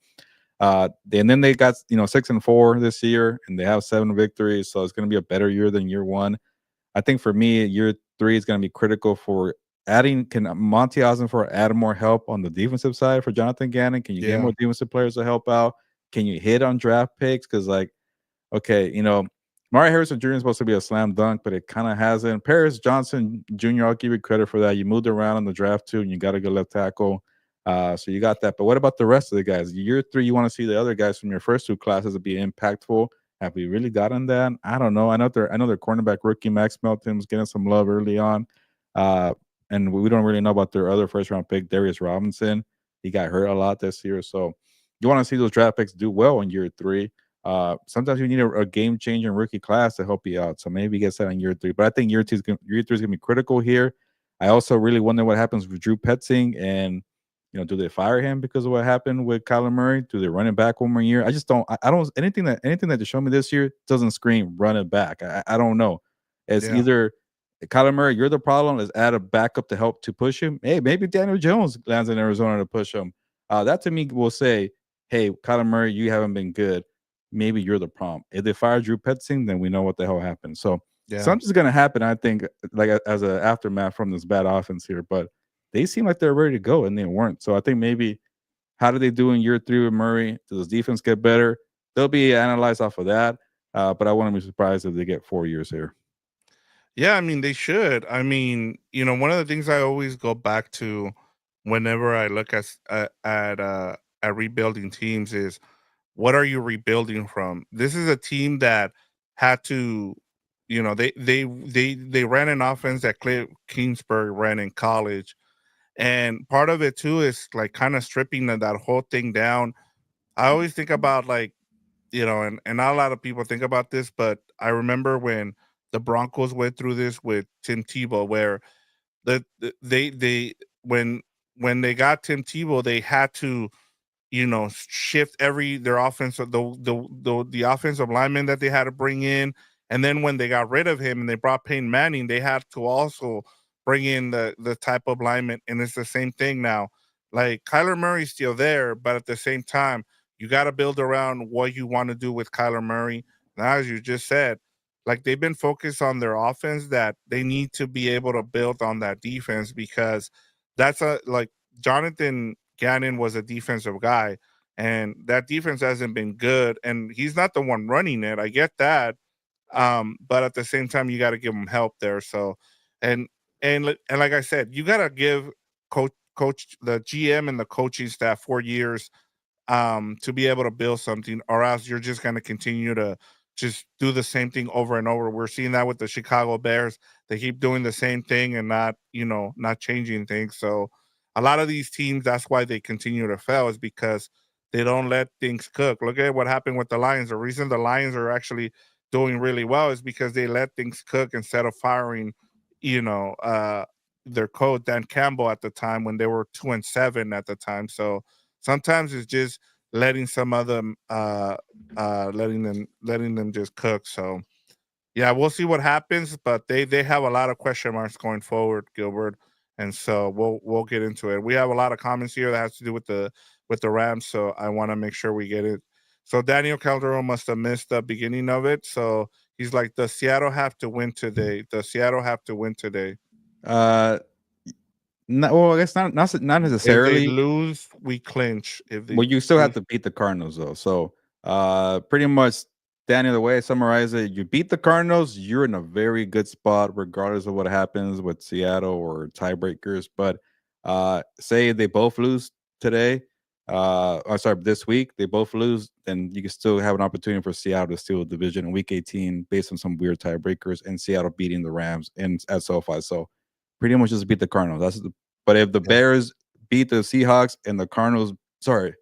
B: and then they got 6-4 this year, and they have 7 victories, so it's going to be a better year than year one. I think for me, year 3 is going to be critical for adding. Can Monty Ossenford add more help on the defensive side for Jonathan Gannon? Can you get
A: Yeah,
B: more defensive players to help out? Can you hit on draft picks? Because okay, Mario Harrison Jr. is supposed to be a slam dunk, but it kind of hasn't. Paris Johnson Jr., I'll give you credit for that. You moved around in the draft too, and you got a good left tackle. So you got that. But what about the rest of the guys? Year 3, you want to see the other guys from your first 2 classes to be impactful. Have we really gotten that? I don't know. I know their cornerback rookie Max Melton was getting some love early on. Uh, and we don't really know about their other first round pick, Darius Robinson. He got hurt a lot this year. So you want to see those draft picks do well in year 3. Sometimes you need a game changing rookie class to help you out. So maybe get set on year 3. But I think year 3 is gonna be critical here. I also really wonder what happens with Drew Petzing, and do they fire him because of what happened with Kyler Murray? Do they run it back 1 more year? I just don't. I don't anything that they show me this year doesn't scream run it back. I don't know. It's
A: Yeah.
B: either Kyler Murray, you're the problem. Let's add a backup to help to push him. Hey, maybe Daniel Jones lands in Arizona to push him. That to me will say, hey, Kyler Murray, you haven't been good. Maybe you're the problem. If they fire Drew Petzing, then we know what the hell happened. So
A: Yeah.
B: something's gonna happen, I think, like as an aftermath from this bad offense here. But they seem like they're ready to go, and they weren't. So I think maybe how do they do in year 3 with Murray? Does his defense get better? They'll be analyzed off of that. But I wouldn't be surprised if they get 4 years here.
A: Yeah, I mean, they should. I mean, one of the things I always go back to whenever I look at rebuilding teams is, what are you rebuilding from? This is a team that had to, they ran an offense that Cliff Kingsbury ran in college, and part of it too is like kind of stripping that whole thing down. I always think about, like, and not a lot of people think about this, but I remember when the Broncos went through this with Tim Tebow, where they when they got Tim Tebow, they had to, shift their offensive the offensive lineman that they had to bring in. And then when they got rid of him and they brought Peyton Manning, they had to also bring in the type of lineman. And it's the same thing now. Like, Kyler Murray's still there, but at the same time, you got to build around what you want to do with Kyler Murray. Now, as you just said, like, they've been focused on their offense, that they need to be able to build on that defense, because that's like, Jonathan Gannon was a defensive guy, and that defense hasn't been good. And he's not the one running it. I get that, but at the same time, you got to give him help there. So, and and like I said, you got to give coach the GM and the coaching staff 4 years to be able to build something, or else you're just going to continue to just do the same thing over and over. We're seeing that with the Chicago Bears. They keep doing the same thing and not changing things. So a lot of these teams, that's why they continue to fail, is because they don't let things cook. Look at what happened with the Lions. The reason the Lions are actually doing really well is because they let things cook instead of firing, you know, uh, their coach Dan Campbell at the time, when they were 2-7 at the time. So sometimes it's just letting some other letting them just cook. So yeah, we'll see what happens, but they have a lot of question marks going forward, Gilbert. And so we'll get into it. We have a lot of comments here that has to do with the Rams, so I want to make sure we get it. So Daniel Calderon must have missed the beginning of it. So he's like, "Does Seattle have to win today? Does Seattle have to win today?
B: Uh, no, well, I guess not
A: If they
B: necessarily.
A: lose, we clinch. If they
B: Well, you still have
A: lose,
B: to beat the Cardinals though. So, pretty much, Danny, the way I summarize it, you beat the Cardinals, you're in a very good spot, regardless of what happens with Seattle or tiebreakers. But say they both lose today, or sorry, this week they both lose, then you can still have an opportunity for Seattle to steal the division in Week 18 based on some weird tiebreakers, and Seattle beating the Rams in at SoFi. So, pretty much just beat the Cardinals. But if the
A: yeah.
B: Bears beat the Seahawks and the Cardinals, sorry,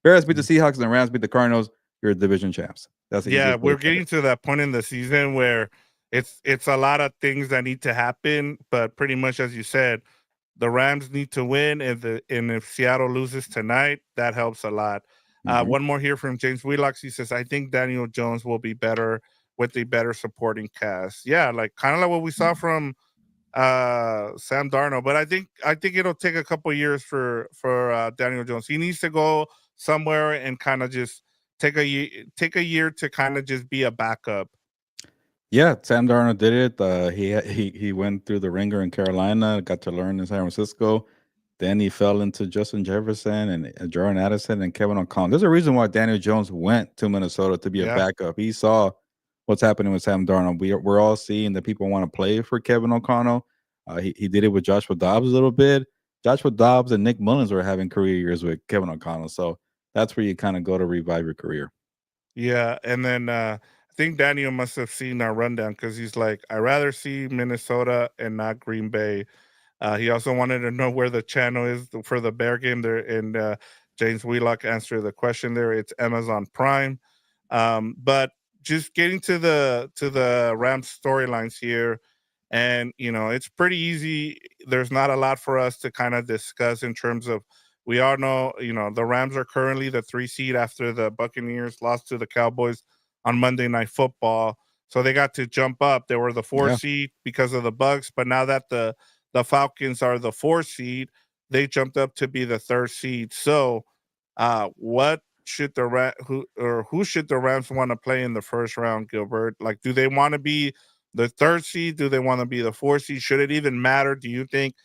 B: Bears beat the Seahawks and the Rams beat the Cardinals, you're division champs. That's the
A: Yeah,
B: easiest way to
A: we're
B: put
A: getting
B: it.
A: to that point in the season where it's a lot of things that need to happen, but pretty much as you said, the Rams need to win, and if Seattle loses tonight, that helps a lot.
B: Mhm.
A: One more here from James Wheelock. He says, "I think Daniel Jones will be better with a better supporting cast." Yeah, like kind of like what we saw from Sam Darnold, but I think it'll take a couple years for Daniel Jones. He needs to go somewhere and kind of just take a year to kind of just be a backup.
B: Yeah, Sam Darnold did it. He went through the ringer in Carolina, got to learn in San Francisco. Then he fell into Justin Jefferson and Jordan Addison and Kevin O'Connell. There's a reason why Daniel Jones went to Minnesota to be a
A: Yeah.
B: backup. He saw what's happening with Sam Darnold. We're all seeing that people want to play for Kevin O'Connell. He did it with Joshua Dobbs a little bit. Joshua Dobbs and Nick Mullins were having career years with Kevin O'Connell. So that's where you kind of go to revive your career.
A: Yeah, and then I think Daniel must have seen our rundown, because he's like, "I rather see Minnesota and not Green Bay." He also wanted to know where the channel is for the Bear game there, and James Wheelock answered the question there. It's Amazon Prime. But just getting to the Rams storylines here, and it's pretty easy. There's not a lot for us to kind of discuss in terms of, we all know, the Rams are currently the 3 seed after the Buccaneers lost to the Cowboys on Monday Night Football. so they got to jump up. They were the 4
B: Yeah.
A: seed because of the Bucks, but now that the Falcons are the 4 seed, they jumped up to be the 3rd seed. So, what should who should the Rams want to play in the first round, Gilbert? Like, do they want to be the 3rd seed? Do they want to be the 4th seed? Should it even matter? Do you think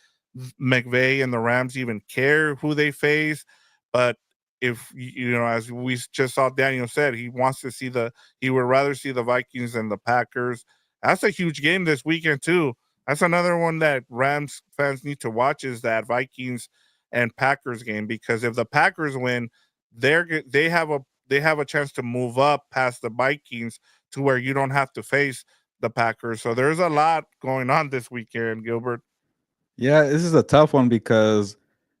A: McVay and the Rams even care who they face? But if as we just saw, Daniel said he would rather see the Vikings than the Packers. That's a huge game this weekend too. That's another one that Rams fans need to watch, is that Vikings and Packers game, because if the Packers win, they have a chance to move up past the Vikings to where you don't have to face the Packers. So there's a lot going on this weekend, Gilbert.
B: Yeah, this is a tough one because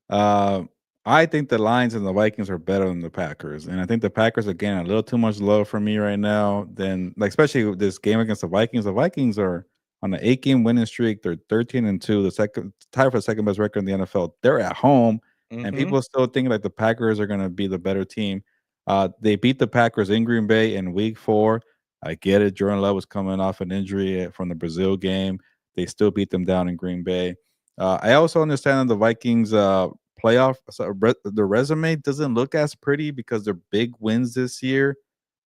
B: uh, I think the Lions and the Vikings are better than the Packers, and I think the Packers are getting a little too much love for me right now. Then, like especially with this game against the Vikings. The Vikings are on an 8-game winning streak. They're 13-2, the second tied for the second best record in the NFL. They're at home, and
A: Mm-hmm.
B: people still think like the Packers are going to be the better team. They beat the Packers in Green Bay in Week 4. I get it. Jordan Love was coming off an injury from the Brazil game. They still beat them down in Green Bay. I also understand that the Vikings playoff the resume doesn't look as pretty because their big wins this year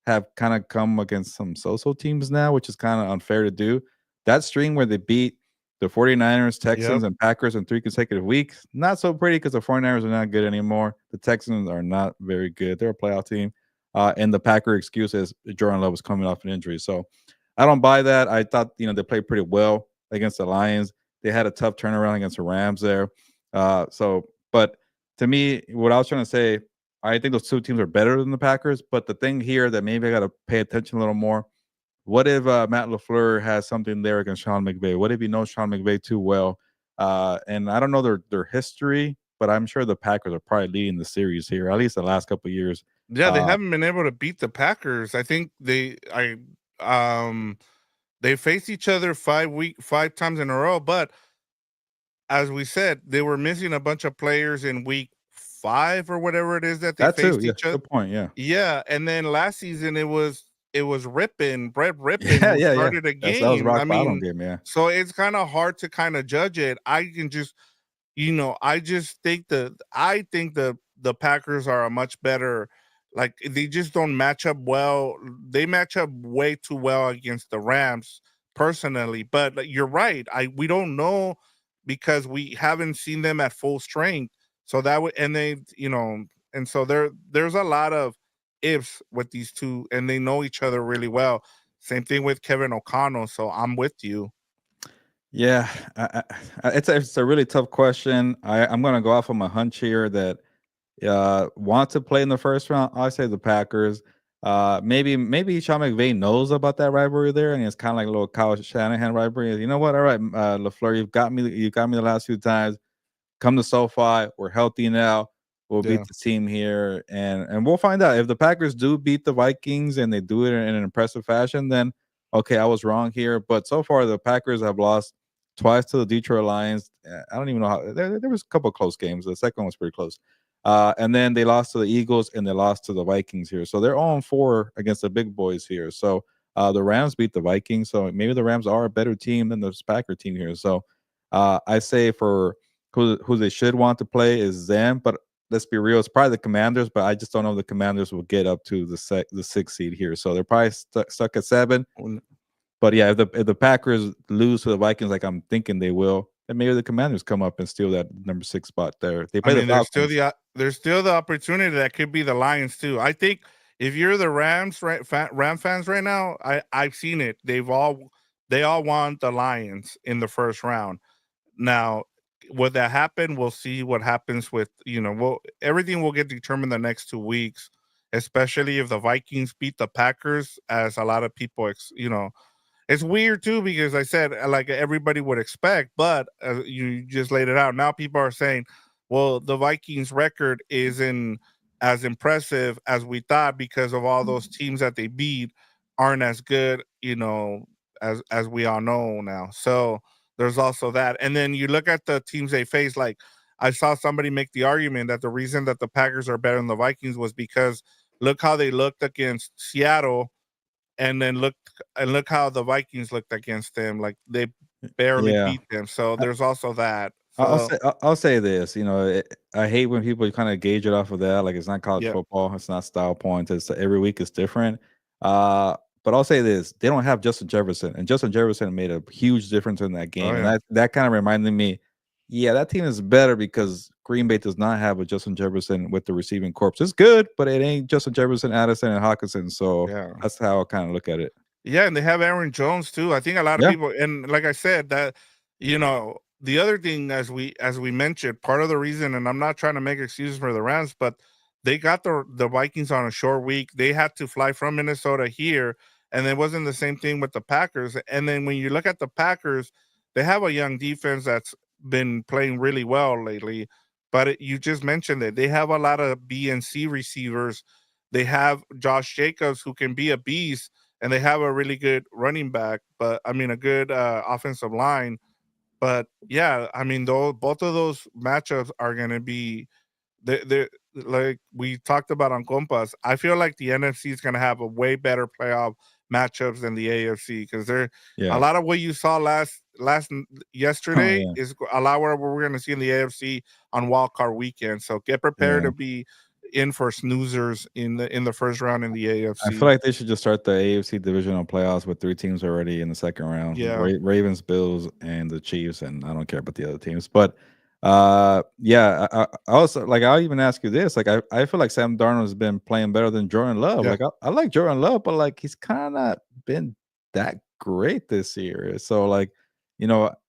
B: have kind of come against some so-so teams now, which is kind of unfair to do. That string where they beat the 49ers, Texans,
A: Yep.
B: and Packers in 3 consecutive weeks, not so pretty because the 49ers are not good anymore. The Texans are not very good. They're a playoff team. And the Packer excuse is Jordan Love was coming off an injury. So I don't buy that. I thought, they played pretty well against the Lions. They had a tough turnaround against the Rams there. But to me, what I was trying to say, I think those two teams are better than the Packers. But the thing here that maybe I got to pay attention a little more, what if Matt LaFleur has something there against Sean McVay? What if he knows Sean McVay too well? And I don't know their history, but I'm sure the Packers are probably leading the series here, at least the last couple of years.
A: Yeah, they haven't been able to beat the Packers. I think they faced each other 5 times in a row, but as we said, they were missing a bunch of players in week 5 or whatever it is that they
B: That too,
A: faced
B: yeah,
A: each other.
B: good point, yeah.
A: Yeah, and then last season it was Brett Rippin
B: Yeah,
A: who
B: yeah, yeah.
A: started a
B: That was
A: game. I
B: rock bottom
A: mean,
B: game, yeah.
A: so it's kind of hard to kind of judge it. I just think the Packers are a much better, like, they just don't match up well. They match up way too well against the Rams personally. But like, you're right. We don't know because we haven't seen them at full strength. So that would and they, and so there's a lot of ifs with these two, and they know each other really well. Same thing with Kevin O'Connell. So I'm with you.
B: Yeah, it's a really tough question. I'm gonna go off on my hunch here that want to play in the first round. I say the Packers. Maybe Sean McVay knows about that rivalry there, and it's kind of like a little Kyle Shanahan rivalry. You know what? All right, LaFleur, you got me the last few times. Come to SoFi. We're healthy now. We'll beat
A: Yeah.
B: the team here, and we'll find out if the Packers do beat the Vikings and they do it in an impressive fashion. Then okay, I was wrong here. But so far, the Packers have lost twice to the Detroit Lions. I don't even know how. There was a couple of close games. The second one was pretty close. And then they lost to the Eagles and they lost to the Vikings here. So they're 0-4 against the big boys here. So the Rams beat the Vikings. So maybe the Rams are a better team than the Packer team here. So I say for who they should want to play is them. But let's be real, it's probably the Commanders. But I just don't know if the Commanders will get up to the 6th seed here. So they're probably stuck at 7. But yeah, if the Packers lose to the Vikings, like I'm thinking they will, then maybe the Commanders come up and steal that number 6 spot there. They
A: I
B: play the
A: mean,
B: Falcons.
A: there's still the opportunity that could be the Lions too. I think if you're the Rams, right, Ram fans right now, I've seen it. They all want the Lions in the first round. Now, would that happen? We'll see what happens with, everything will get determined the next 2 weeks, especially if the Vikings beat the Packers, as a lot of people, it's weird too, because I said, like everybody would expect, but you just laid it out. Now people are saying, well, the Vikings record isn't as impressive as we thought because of all those teams that they beat aren't as good, as we all know now. So there's also that. And then you look at the teams they face, like I saw somebody make the argument that the reason that the Packers are better than the Vikings was because look how they looked against Seattle, and then look how the Vikings looked against them. Like they barely
B: Yeah.
A: beat them. So there's also that.
B: I'll
A: So
B: say I'll say this, I hate when people kinda gauge it off of that, like, it's not college
A: yeah.
B: football, it's not style points, it's every week is different, but I'll say this, they don't have Justin Jefferson, and Justin Jefferson made a huge difference in that
A: Oh
B: game, and
A: yeah.
B: that kinda reminded me, yeah, that team is better because Green Bay does not have a Justin Jefferson with the receiving corps. It's good, but it ain't Justin Jefferson, Addison, and Hawkinson, so
A: Yeah.
B: that's how I kinda look at it.
A: Yeah, and they have Aaron Jones too. I think a lot of
B: Yeah.
A: people, and like I said, that the other thing, as we mentioned, part of the reason, and I'm not trying to make excuses for the Rams, but they got the Vikings on a short week. They had to fly from Minnesota here, and it wasn't the same thing with the Packers. And then when you look at the Packers, they have a young defense that's been playing really well lately. But you just mentioned it. They have a lot of B and C receivers. They have Josh Jacobs, who can be a beast, and they have a really good running back, but I mean a good offensive line. But yeah, I mean though both of those matchups are gonna be they like we talked about on Compas. I feel like the NFC is gonna have a way better playoff matchups than the AFC because they're a
B: Yeah.
A: lot of what you saw
B: Oh,
A: yesterday
B: yeah.
A: is a lot what we're gonna see in the AFC on Wild Card Weekend. So get prepared
B: Yeah.
A: to be in for snoozers in the first round in the
B: I feel
A: AFC.
B: like they should just start the AFC divisional playoffs with 3 teams already in the second round.
A: Yeah.
B: Ravens, Bills, and the Chiefs, and I don't care about the other teams. But, yeah, I also like, I'll even ask you this, like, I feel like Sam Darnold has been playing better than Jordan Love.
A: Yeah.
B: Like, I like Jordan Love, but, like, he's kinda not been that great this year. So, like,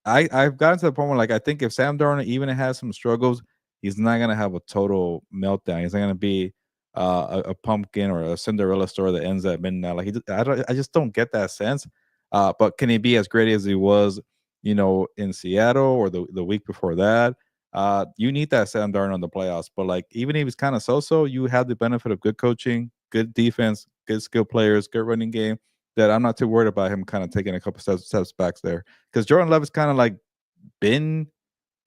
B: I've gotten to the point where, like, I think if Sam Darnold even has some struggles, he's not gonna have a total meltdown. He's not gonna be a pumpkin or a Cinderella story that ends at midnight. Like I just don't get that sense. But can he be as great as he was, in Seattle or the week before that? You need that Sam Darnold in the playoffs. But like even if he's kind of so-so, you have the benefit of good coaching, good defense, good skill players, good running game. That I'm not too worried about him kind of taking a couple steps back there. Because Jordan Love has kind of like been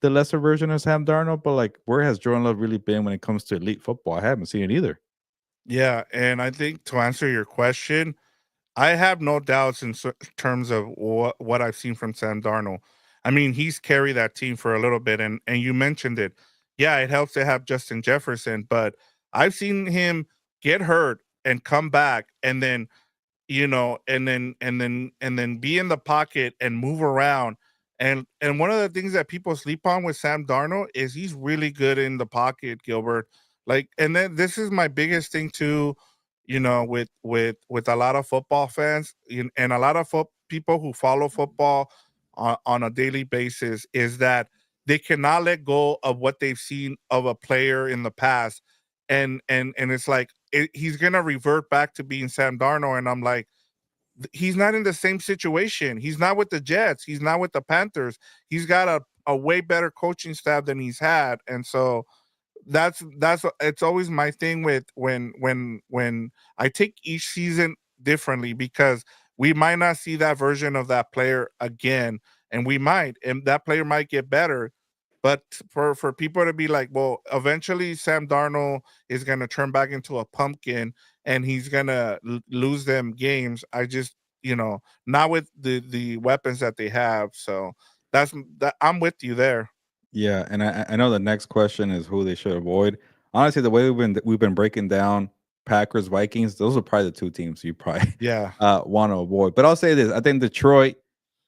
B: the lesser version of Sam Darnold, but like where has Jordan Love really been when it comes to elite football? I haven't seen it either.
A: Yeah, and I think to answer your question, I have no doubts in terms of what I've seen from Sam Darnold. I mean, he's carried that team for a little bit, and you mentioned it. Yeah, it helps to have Justin Jefferson, but I've seen him get hurt and come back, and then and then be in the pocket and move around. And one of the things that people sleep on with Sam Darnold is he's really good in the pocket, Gilbert. Like, and then this is my biggest thing too, with a lot of football fans and a lot of people who follow football on a daily basis is that they cannot let go of what they've seen of a player in the past, and it's like he's gonna revert back to being Sam Darnold, and I'm like, he's not in the same situation. He's not with the Jets. He's not with the Panthers. He's got a way better coaching staff than he's had, and so it's always my thing with when I take each season differently because we might not see that version of that player again, and that player might get better. But for people to be like, well, eventually Sam Darnold is going to turn back into a pumpkin and he's going to lose them games. I just, not with the weapons that they have. So that I'm with you there.
B: Yeah, and I know the next question is who they should avoid. Honestly, the way we've been breaking down Packers, Vikings, those are probably the 2 teams you probably,
A: Yeah.
B: want to avoid. But I'll say this, I think Detroit,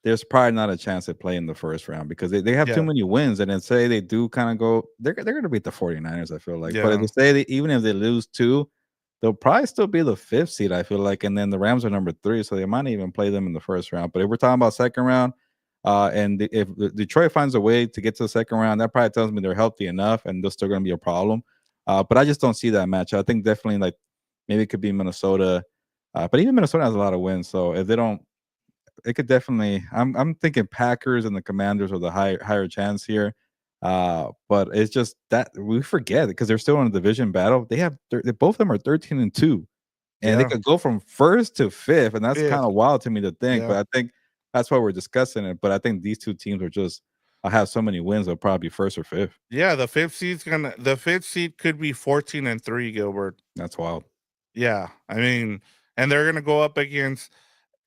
B: there's probably not a chance they play in the first round because they have too
A: Yeah.
B: many wins, and then say they do kinda go they're gonna beat the 49ers, I feel like. But if
A: Yeah.
B: they say even if they lose 2, they'll probably still be the 5th seed, I feel like, and then the Rams are number 3, so they might not even play them in the first round. But if we're talking about second round, if Detroit finds a way to get to the second round, that probably tells me they're healthy enough and they're still going to be a problem. But I just don't see that match. I think definitely like maybe it could be Minnesota, but even Minnesota has a lot of wins. So if they don't, it could definitely. I'm thinking Packers and the Commanders are the higher chance here. But it's just that we forget because they're still in a division battle. Both of them are 13-2, and they
A: Yeah.
B: could go from first to fifth, and that's kind
A: Fifth.
B: of wild to me to think.
A: Yeah.
B: But I think that's why we're discussing it. But I think these 2 teams are just I have so many wins, they'll probably be first or fifth.
A: Yeah, the fifth seed could be 14-3, Gilbert.
B: That's wild.
A: Yeah. I mean, and they're gonna go up against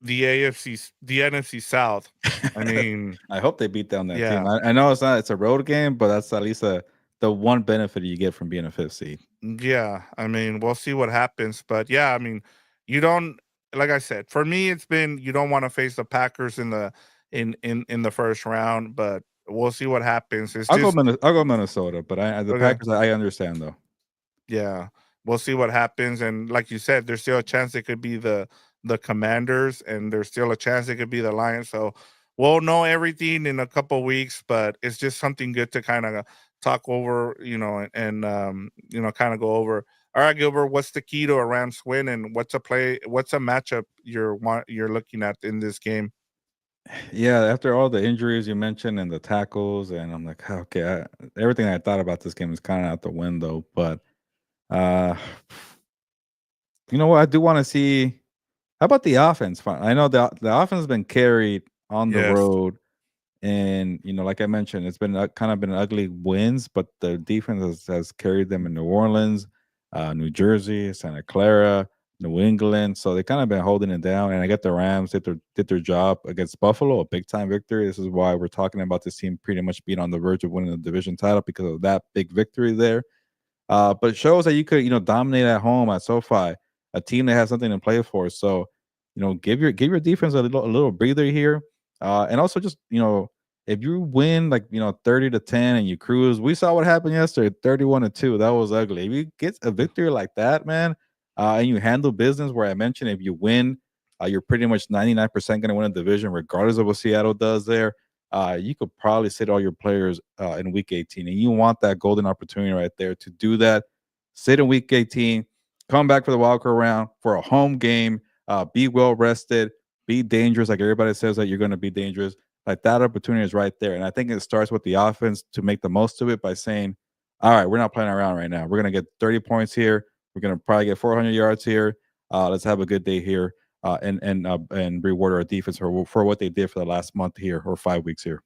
A: the NFC South. I mean,
B: I hope they beat down that team.
A: yeah,
B: I know it's a road game, but that's at least the one benefit you get from being a fifth seed.
A: yeah. I mean, we'll see what happens, but yeah, I mean, you don't like I said, for me, it's been you don't want to face the Packers in the in the first round, but we'll see what happens. It's just
B: I'll go Minnesota, but the
A: okay.
B: Packers I understand though.
A: Yeah, we'll see what happens, and like you said, there's still a chance it could be the Commanders, and there's still a chance it could be the Lions. So we'll know everything in a couple weeks, but it's just something good to kind of talk over, and kind of go over. All right, Gilbert, what's the key to a Rams win, and what's a matchup you're looking at in this game?
B: Yeah, after all the injuries you mentioned and the tackles, and I'm like, okay, everything I thought about this game is kind of out the window. But uh, you know what? I do want to see. How about the offense? I know the offense has been carried on the
A: Yes.
B: road, and like I mentioned, it's been kind of been ugly wins, but the defense has carried them in New Orleans, New Jersey, Santa Clara, New England. So they kind of been holding it down. And I get the Rams did their job against Buffalo, a big time victory. This is why we're talking about this team pretty much being on the verge of winning the division title because of that big victory there. But it shows that you could, dominate at home at SoFi, a team that has something to play for. So, give your defense a little breather here. And also just, if you win like 30-10 and you cruise, we saw what happened yesterday, 31-2. That was ugly. If you get a victory like that, man, and you handle business where I mentioned if you win, you're pretty much 99% going to win a division, regardless of what Seattle does there. You could probably sit all your players in week 18, and you want that golden opportunity right there to do that. Sit in week 18, come back for the wildcard round for a home game, be well rested, be dangerous, like everybody says that you're going to be dangerous. Like that opportunity is right there. And I think it starts with the offense to make the most of it by saying, all right, we're not playing around right now. We're going to get 30 points here. We're going to probably get 400 yards here. Let's have a good day here and reward our defense for what they did for the last month here or 5 weeks here.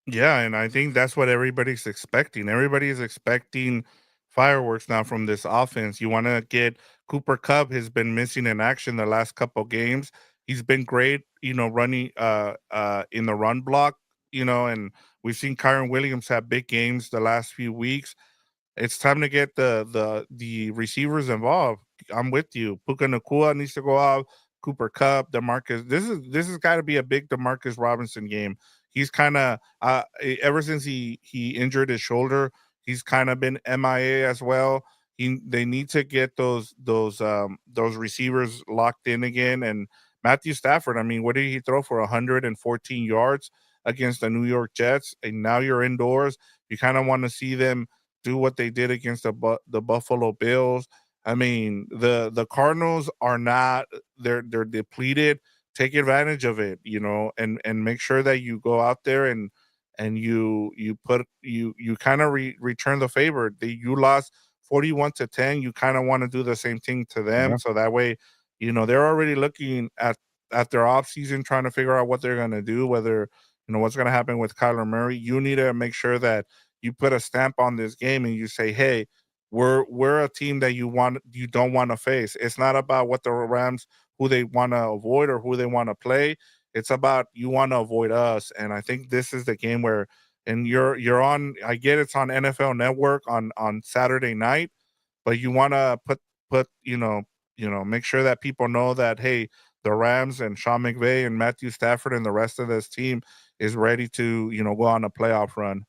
A: Yeah, and I think that's what everybody's expecting. Everybody is expecting fireworks now from this offense. You want to get Cooper Cup has been missing in action the last couple games. He's been great, running in the run block, and we've seen Kyron Williams have big games the last few weeks. It's time to get the receivers involved. I'm with you. Puka Nakua needs to go out. Cooper Cup, Demarcus. This has got to be a big Demarcus Robinson game. He's kind of ever since he injured his shoulder, he's kind of been MIA as well. They need to get those receivers locked in again. And Matthew Stafford, I mean, what did he throw for 114 yards against the New York Jets? And now you're indoors. You kind of want to see them do what they did against the Buffalo Bills. I mean, the Cardinals are not they're depleted. Take advantage of it, and make sure that you go out there and you kind of return the favor. You lost 41-10. You kind of want to do the same thing to them,
B: Yeah.
A: so that way, they're already looking at their off season, trying to figure out what they're going to do, whether what's going to happen with Kyler Murray. You need to make sure that you put a stamp on this game and you say, "Hey, we're a team that you don't want to face." It's not about what the Rams who they want to avoid or who they want to play. It's about you want to avoid us. And I think this is the game where and you're on. I get it's on NFL Network on Saturday night, but you want to put make sure that people know that hey, the Rams and Sean McVay and Matthew Stafford and the rest of this team is ready to go on a playoff run.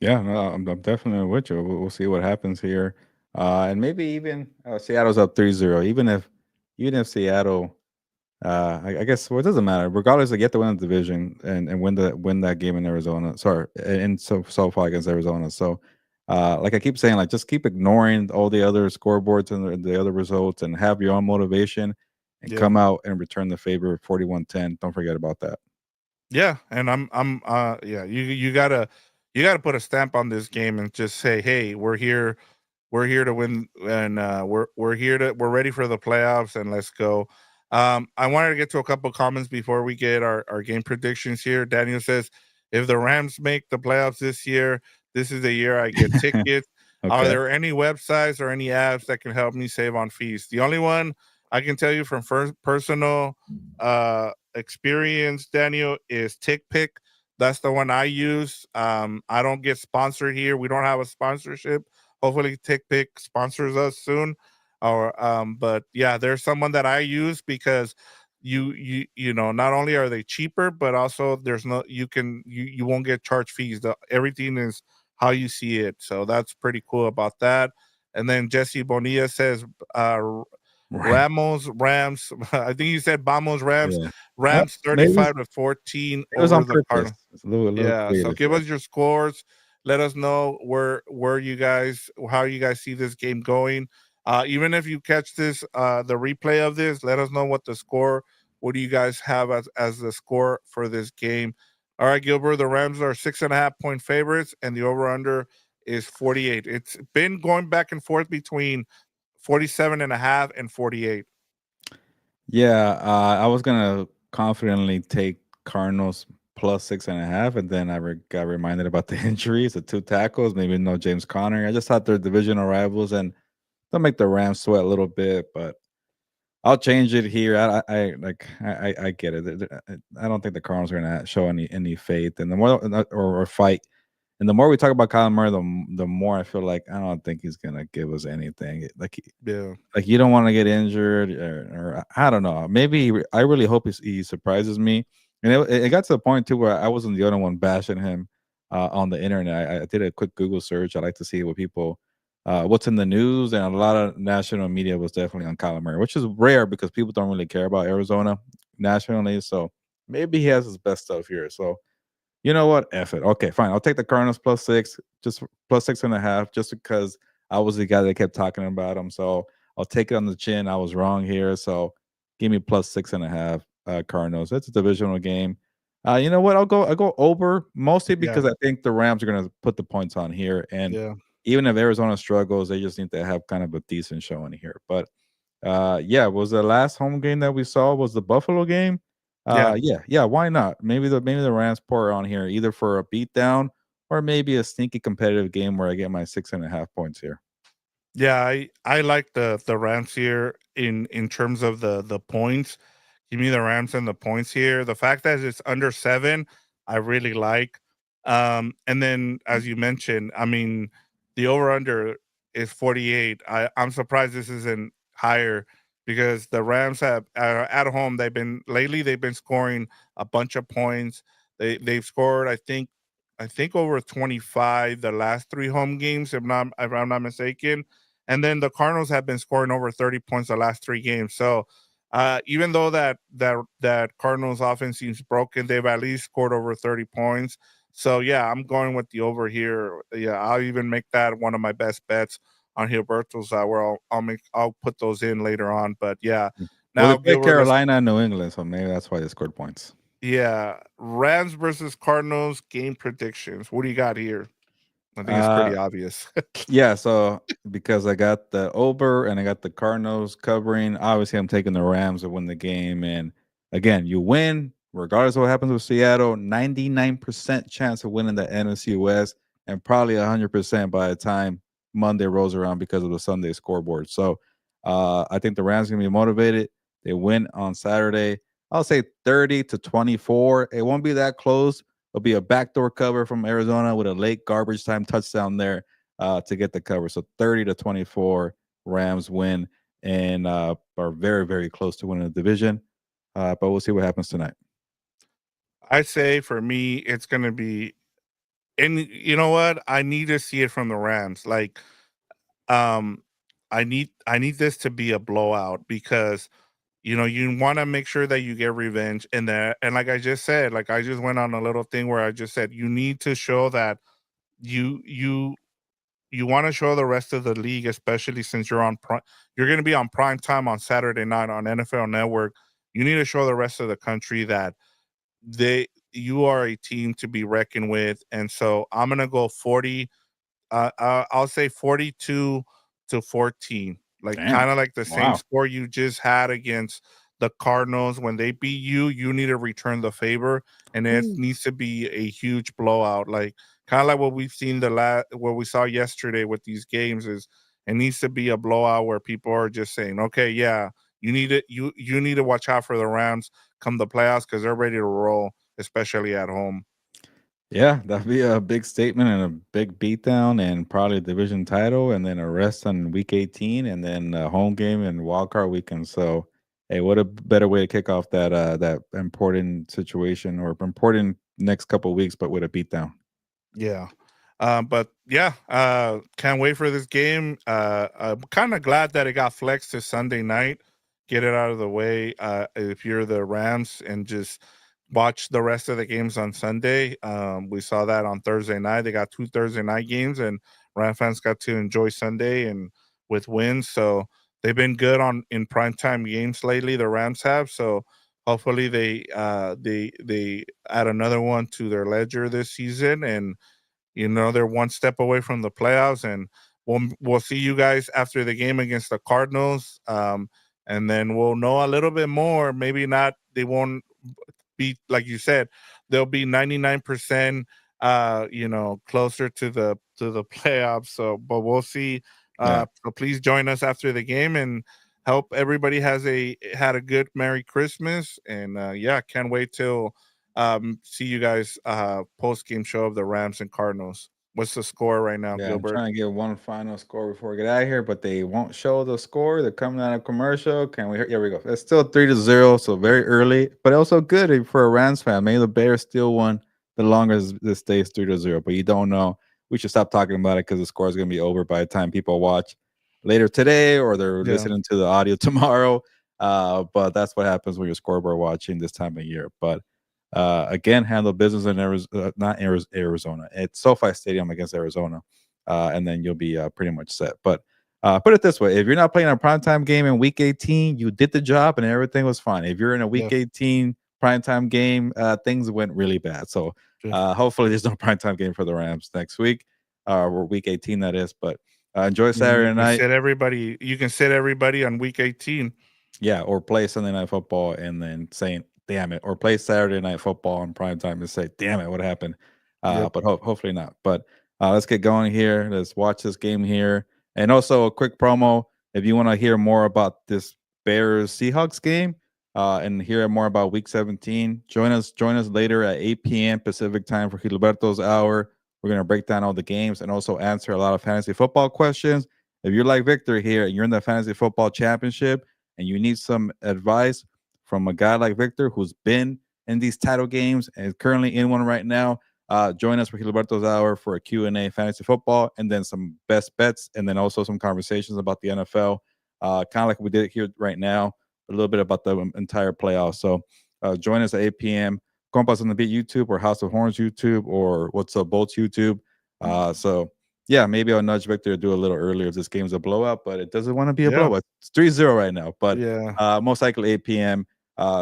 B: Yeah, no, I'm definitely with you. We'll see what happens here, and maybe even Seattle's up 3-0. Even if Seattle, I guess well, it doesn't matter. Regardless, they get to win the division and win that game in Arizona. Sorry, and so far against Arizona. So, like I keep saying, like just keep ignoring all the other scoreboards and the other results, and have your own motivation, and
A: Yeah.
B: come out and return the favor 41-10. Don't forget about that.
A: Yeah, and yeah, you gotta put a stamp on this game and just say, "Hey, we're here to win, and we're ready for the playoffs, and let's go." I wanted to get to a couple comments before we get our game predictions here. Daniel says, "If the Rams make the playoffs this year, this is the year I get tickets." Are
B: Okay.
A: there any websites or any apps that can help me save on fees? The only one I can tell you from first personal experience, Daniel, is TickPick. That's the one I use. I don't get sponsored here. We don't have a sponsorship. Hopefully, TickPick sponsors us soon. Or but yeah, there's someone that I use because not only are they cheaper, but also there's no you won't get charge fees. Everything is how you see it. So that's pretty cool about that. And then Jesse Bonilla says
B: Right.
A: Rams. I think you said Vamos Rams.
B: Yeah.
A: Rams
B: Maybe
A: 35-14
B: it was on
A: over the
B: purpose.
A: Cardinals.
B: It's a little
A: Yeah, so
B: creative.
A: give us your scores. Let us know where you guys how you guys see this game going. Even if you catch this the replay of this, let us know what the score. What do you guys have as the score for this game? All right, Gilbert. The Rams are 6.5 point favorites, and the over under is 48. It's been going back and forth between 47.5 and 48.
B: Yeah, I was gonna confidently take Cardinals plus 6.5, and then got reminded about the injuries, the two tackles, maybe no James Conner. I just thought they're divisional rivals, and they'll make the Rams sweat a little bit, but I'll change it here. I get it. I don't think the Cardinals are gonna show any faith, and the more or fight, and the more we talk about Kyler Murray, the more I feel like I don't think he's gonna give us anything.
A: Yeah,
B: Like you don't want to get injured, or I don't know. Maybe I really hope he surprises me. And it got to the point too where I wasn't the only one bashing him on the internet. I did a quick Google search. I like to see what people, what's in the news, and a lot of national media was definitely on Kyler Murray, which is rare because people don't really care about Arizona nationally. So maybe he has his best stuff here. So you know what? F it. Okay, fine. I'll take the Cardinals plus 6, just plus 6.5, just because I was the guy that kept talking about them. So I'll take it on the chin. I was wrong here. So give me plus 6.5, Cardinals. It's a divisional game. You know what? I'll go over mostly
A: yeah,
B: because I think the Rams are gonna put the points on here. And
A: yeah,
B: even if Arizona struggles, they just need to have kind of a decent showing here. But yeah, was the last home game that we saw was the Buffalo game?
A: yeah.
B: Yeah, why not? Maybe the Rams pour on here either for a beatdown or maybe a sneaky competitive game where I get my 6.5 points here.
A: Yeah, I like the Rams here in terms of the points. Give me the Rams and the points here. The fact that it's under 7, I really like. And then as you mentioned, I mean, the over under is 48. I'm surprised this isn't higher because the Rams have at home they've been scoring a bunch of points. They've scored I think over 25 the last 3 home games if I'm not mistaken. And then the Cardinals have been scoring over 30 points the last 3 games. So even though that Cardinals offense seems broken, they've at least scored over 30 points. So yeah, I'm going with the over here. Yeah, I'll even make that one of my best bets on Gilberto's where I'll put those in later on. But yeah,
B: Well, they
A: now
B: played
A: Gilbert, let's
B: Carolina and New England, so maybe that's why they scored points.
A: yeah, Rams versus Cardinals game predictions. What do you got here? I think it's
B: Uh
A: pretty obvious.
B: Yeah, so because I got the over and I got the Cardinals covering, obviously I'm taking the Rams to win the game. And again, you win regardless of what happens with Seattle. 99% chance of winning the NFC West, and probably 100% by the time Monday rolls around because of the Sunday scoreboard. So I think the Rams are gonna be motivated. They win on Saturday. I'll say 30-24. It won't be that close. It'll be a backdoor cover from Arizona with a late garbage time touchdown there to get the cover. So 30-24, Rams win and are very, very close to winning the division. But we'll see what happens tonight.
A: I say for me, it's gonna be, and you know what? I need to see it from the Rams. Like, um, I need this to be a blowout because you want to make sure that you get revenge. And like I just said, like I just went on a little thing where I just said you need to show that you you you want to show the rest of the league, especially since you're going to be on prime time on Saturday night on NFL Network. You need to show the rest of the country that you are a team to be reckoned with. And so I'm gonna go 40. I'll say 42-14, like
B: Damn.
A: kind of like the same
B: Wow.
A: score you just had against the Cardinals when they beat you. You need to return the favor, and it
B: Ooh.
A: needs to be a huge blowout, like kind of like what we've seen what we saw yesterday with these games. Is it needs to be a blowout where people are just saying, okay, yeah, you need to watch out for the Rams come the playoffs because they're ready to roll, especially at home.
B: Yeah, that'd be a big statement and a big beatdown and probably a division title and then a rest on week 18 and then a home game and wild card weekend. So, hey, what a better way to kick off that important situation or important next couple of weeks, but with a beatdown.
A: Yeah. But yeah, can't wait for this game. I'm kind of glad that it got flexed to Sunday night. Get it out of the way. If you're the Rams and just watch the rest of the games on Sunday. We saw that on Thursday night. They got 2 Thursday night games, and Ram fans got to enjoy Sunday and with wins. So they've been good on in primetime games lately. The Rams have. So hopefully they add another one to their ledger this season and they're one step away from the playoffs, and we'll see you guys after the game against the Cardinals, and then we'll know a little bit more. Maybe not. They won't be like you said. They'll be 99%, closer to the playoffs. So, but we'll see.
B: Yeah.
A: So please join us after the game and hope everybody had a good Merry Christmas. And yeah, can't wait till see you guys post game show of the Rams and Cardinals. What's the score right now,
B: Yeah, I'm
A: Gilbert?
B: trying to get one final score before we get out of here, but they won't show the score. They're coming out of commercial. Can we? Here we go. It's still 3-0, so very early, but also good for a Rams fan. Maybe the Bears still won the longest this stays 3-0, but you don't know. We should stop talking about it because the score is going to be over by the time people watch later today or they're
A: Yeah.
B: listening to the audio tomorrow. But that's what happens when you're scoreboard watching this time of year. But again, handle business in Arizona, not Arizona. It's SoFi Stadium against Arizona, and then you'll be pretty much set. But put it this way: if you're not playing a primetime game in Week 18, you did the job and everything was fine. If you're in a Week 18 primetime game, things went really bad. So hopefully, there's no primetime game for the Rams next week, or Week 18 that is. But enjoy Saturday night.
A: You can sit everybody on Week 18.
B: Yeah, or play Sunday Night Football and then saying, "Damn it," or play Saturday Night Football on prime time and say, "Damn it, what happened?" But hopefully not. But let's get going here. Let's watch this game here, and also a quick promo if you want to hear more about this Bears Seahawks game and hear more about Week 17. Join us later at 8 p.m. Pacific time for Gilberto's Hour. We're gonna break down all the games and also answer a lot of fantasy football questions. If you're like Victor here and you're in the fantasy football championship and you need some advice from a guy like Victor who's been in these title games and is currently in one right now, join us for Gilberto's Hour for a Q&A fantasy football and then some best bets and then also some conversations about the NFL, kind of like we did here right now, a little bit about the entire playoffs. So join us at 8 p.m. Compas on the Beat YouTube or House of Horns YouTube or What's Up Bolts YouTube. So yeah, maybe I'll nudge Victor to do a little earlier if this game's a blowout, but it doesn't want to be a blowout. It's 3-0 right now, but most likely 8 p.m.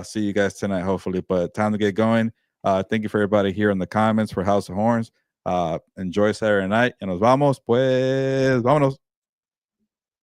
B: See you guys tonight, hopefully. But time to get going. Thank you for everybody here in the comments for House of Horns. Enjoy Saturday night. Y nos vamos, pues, vámonos.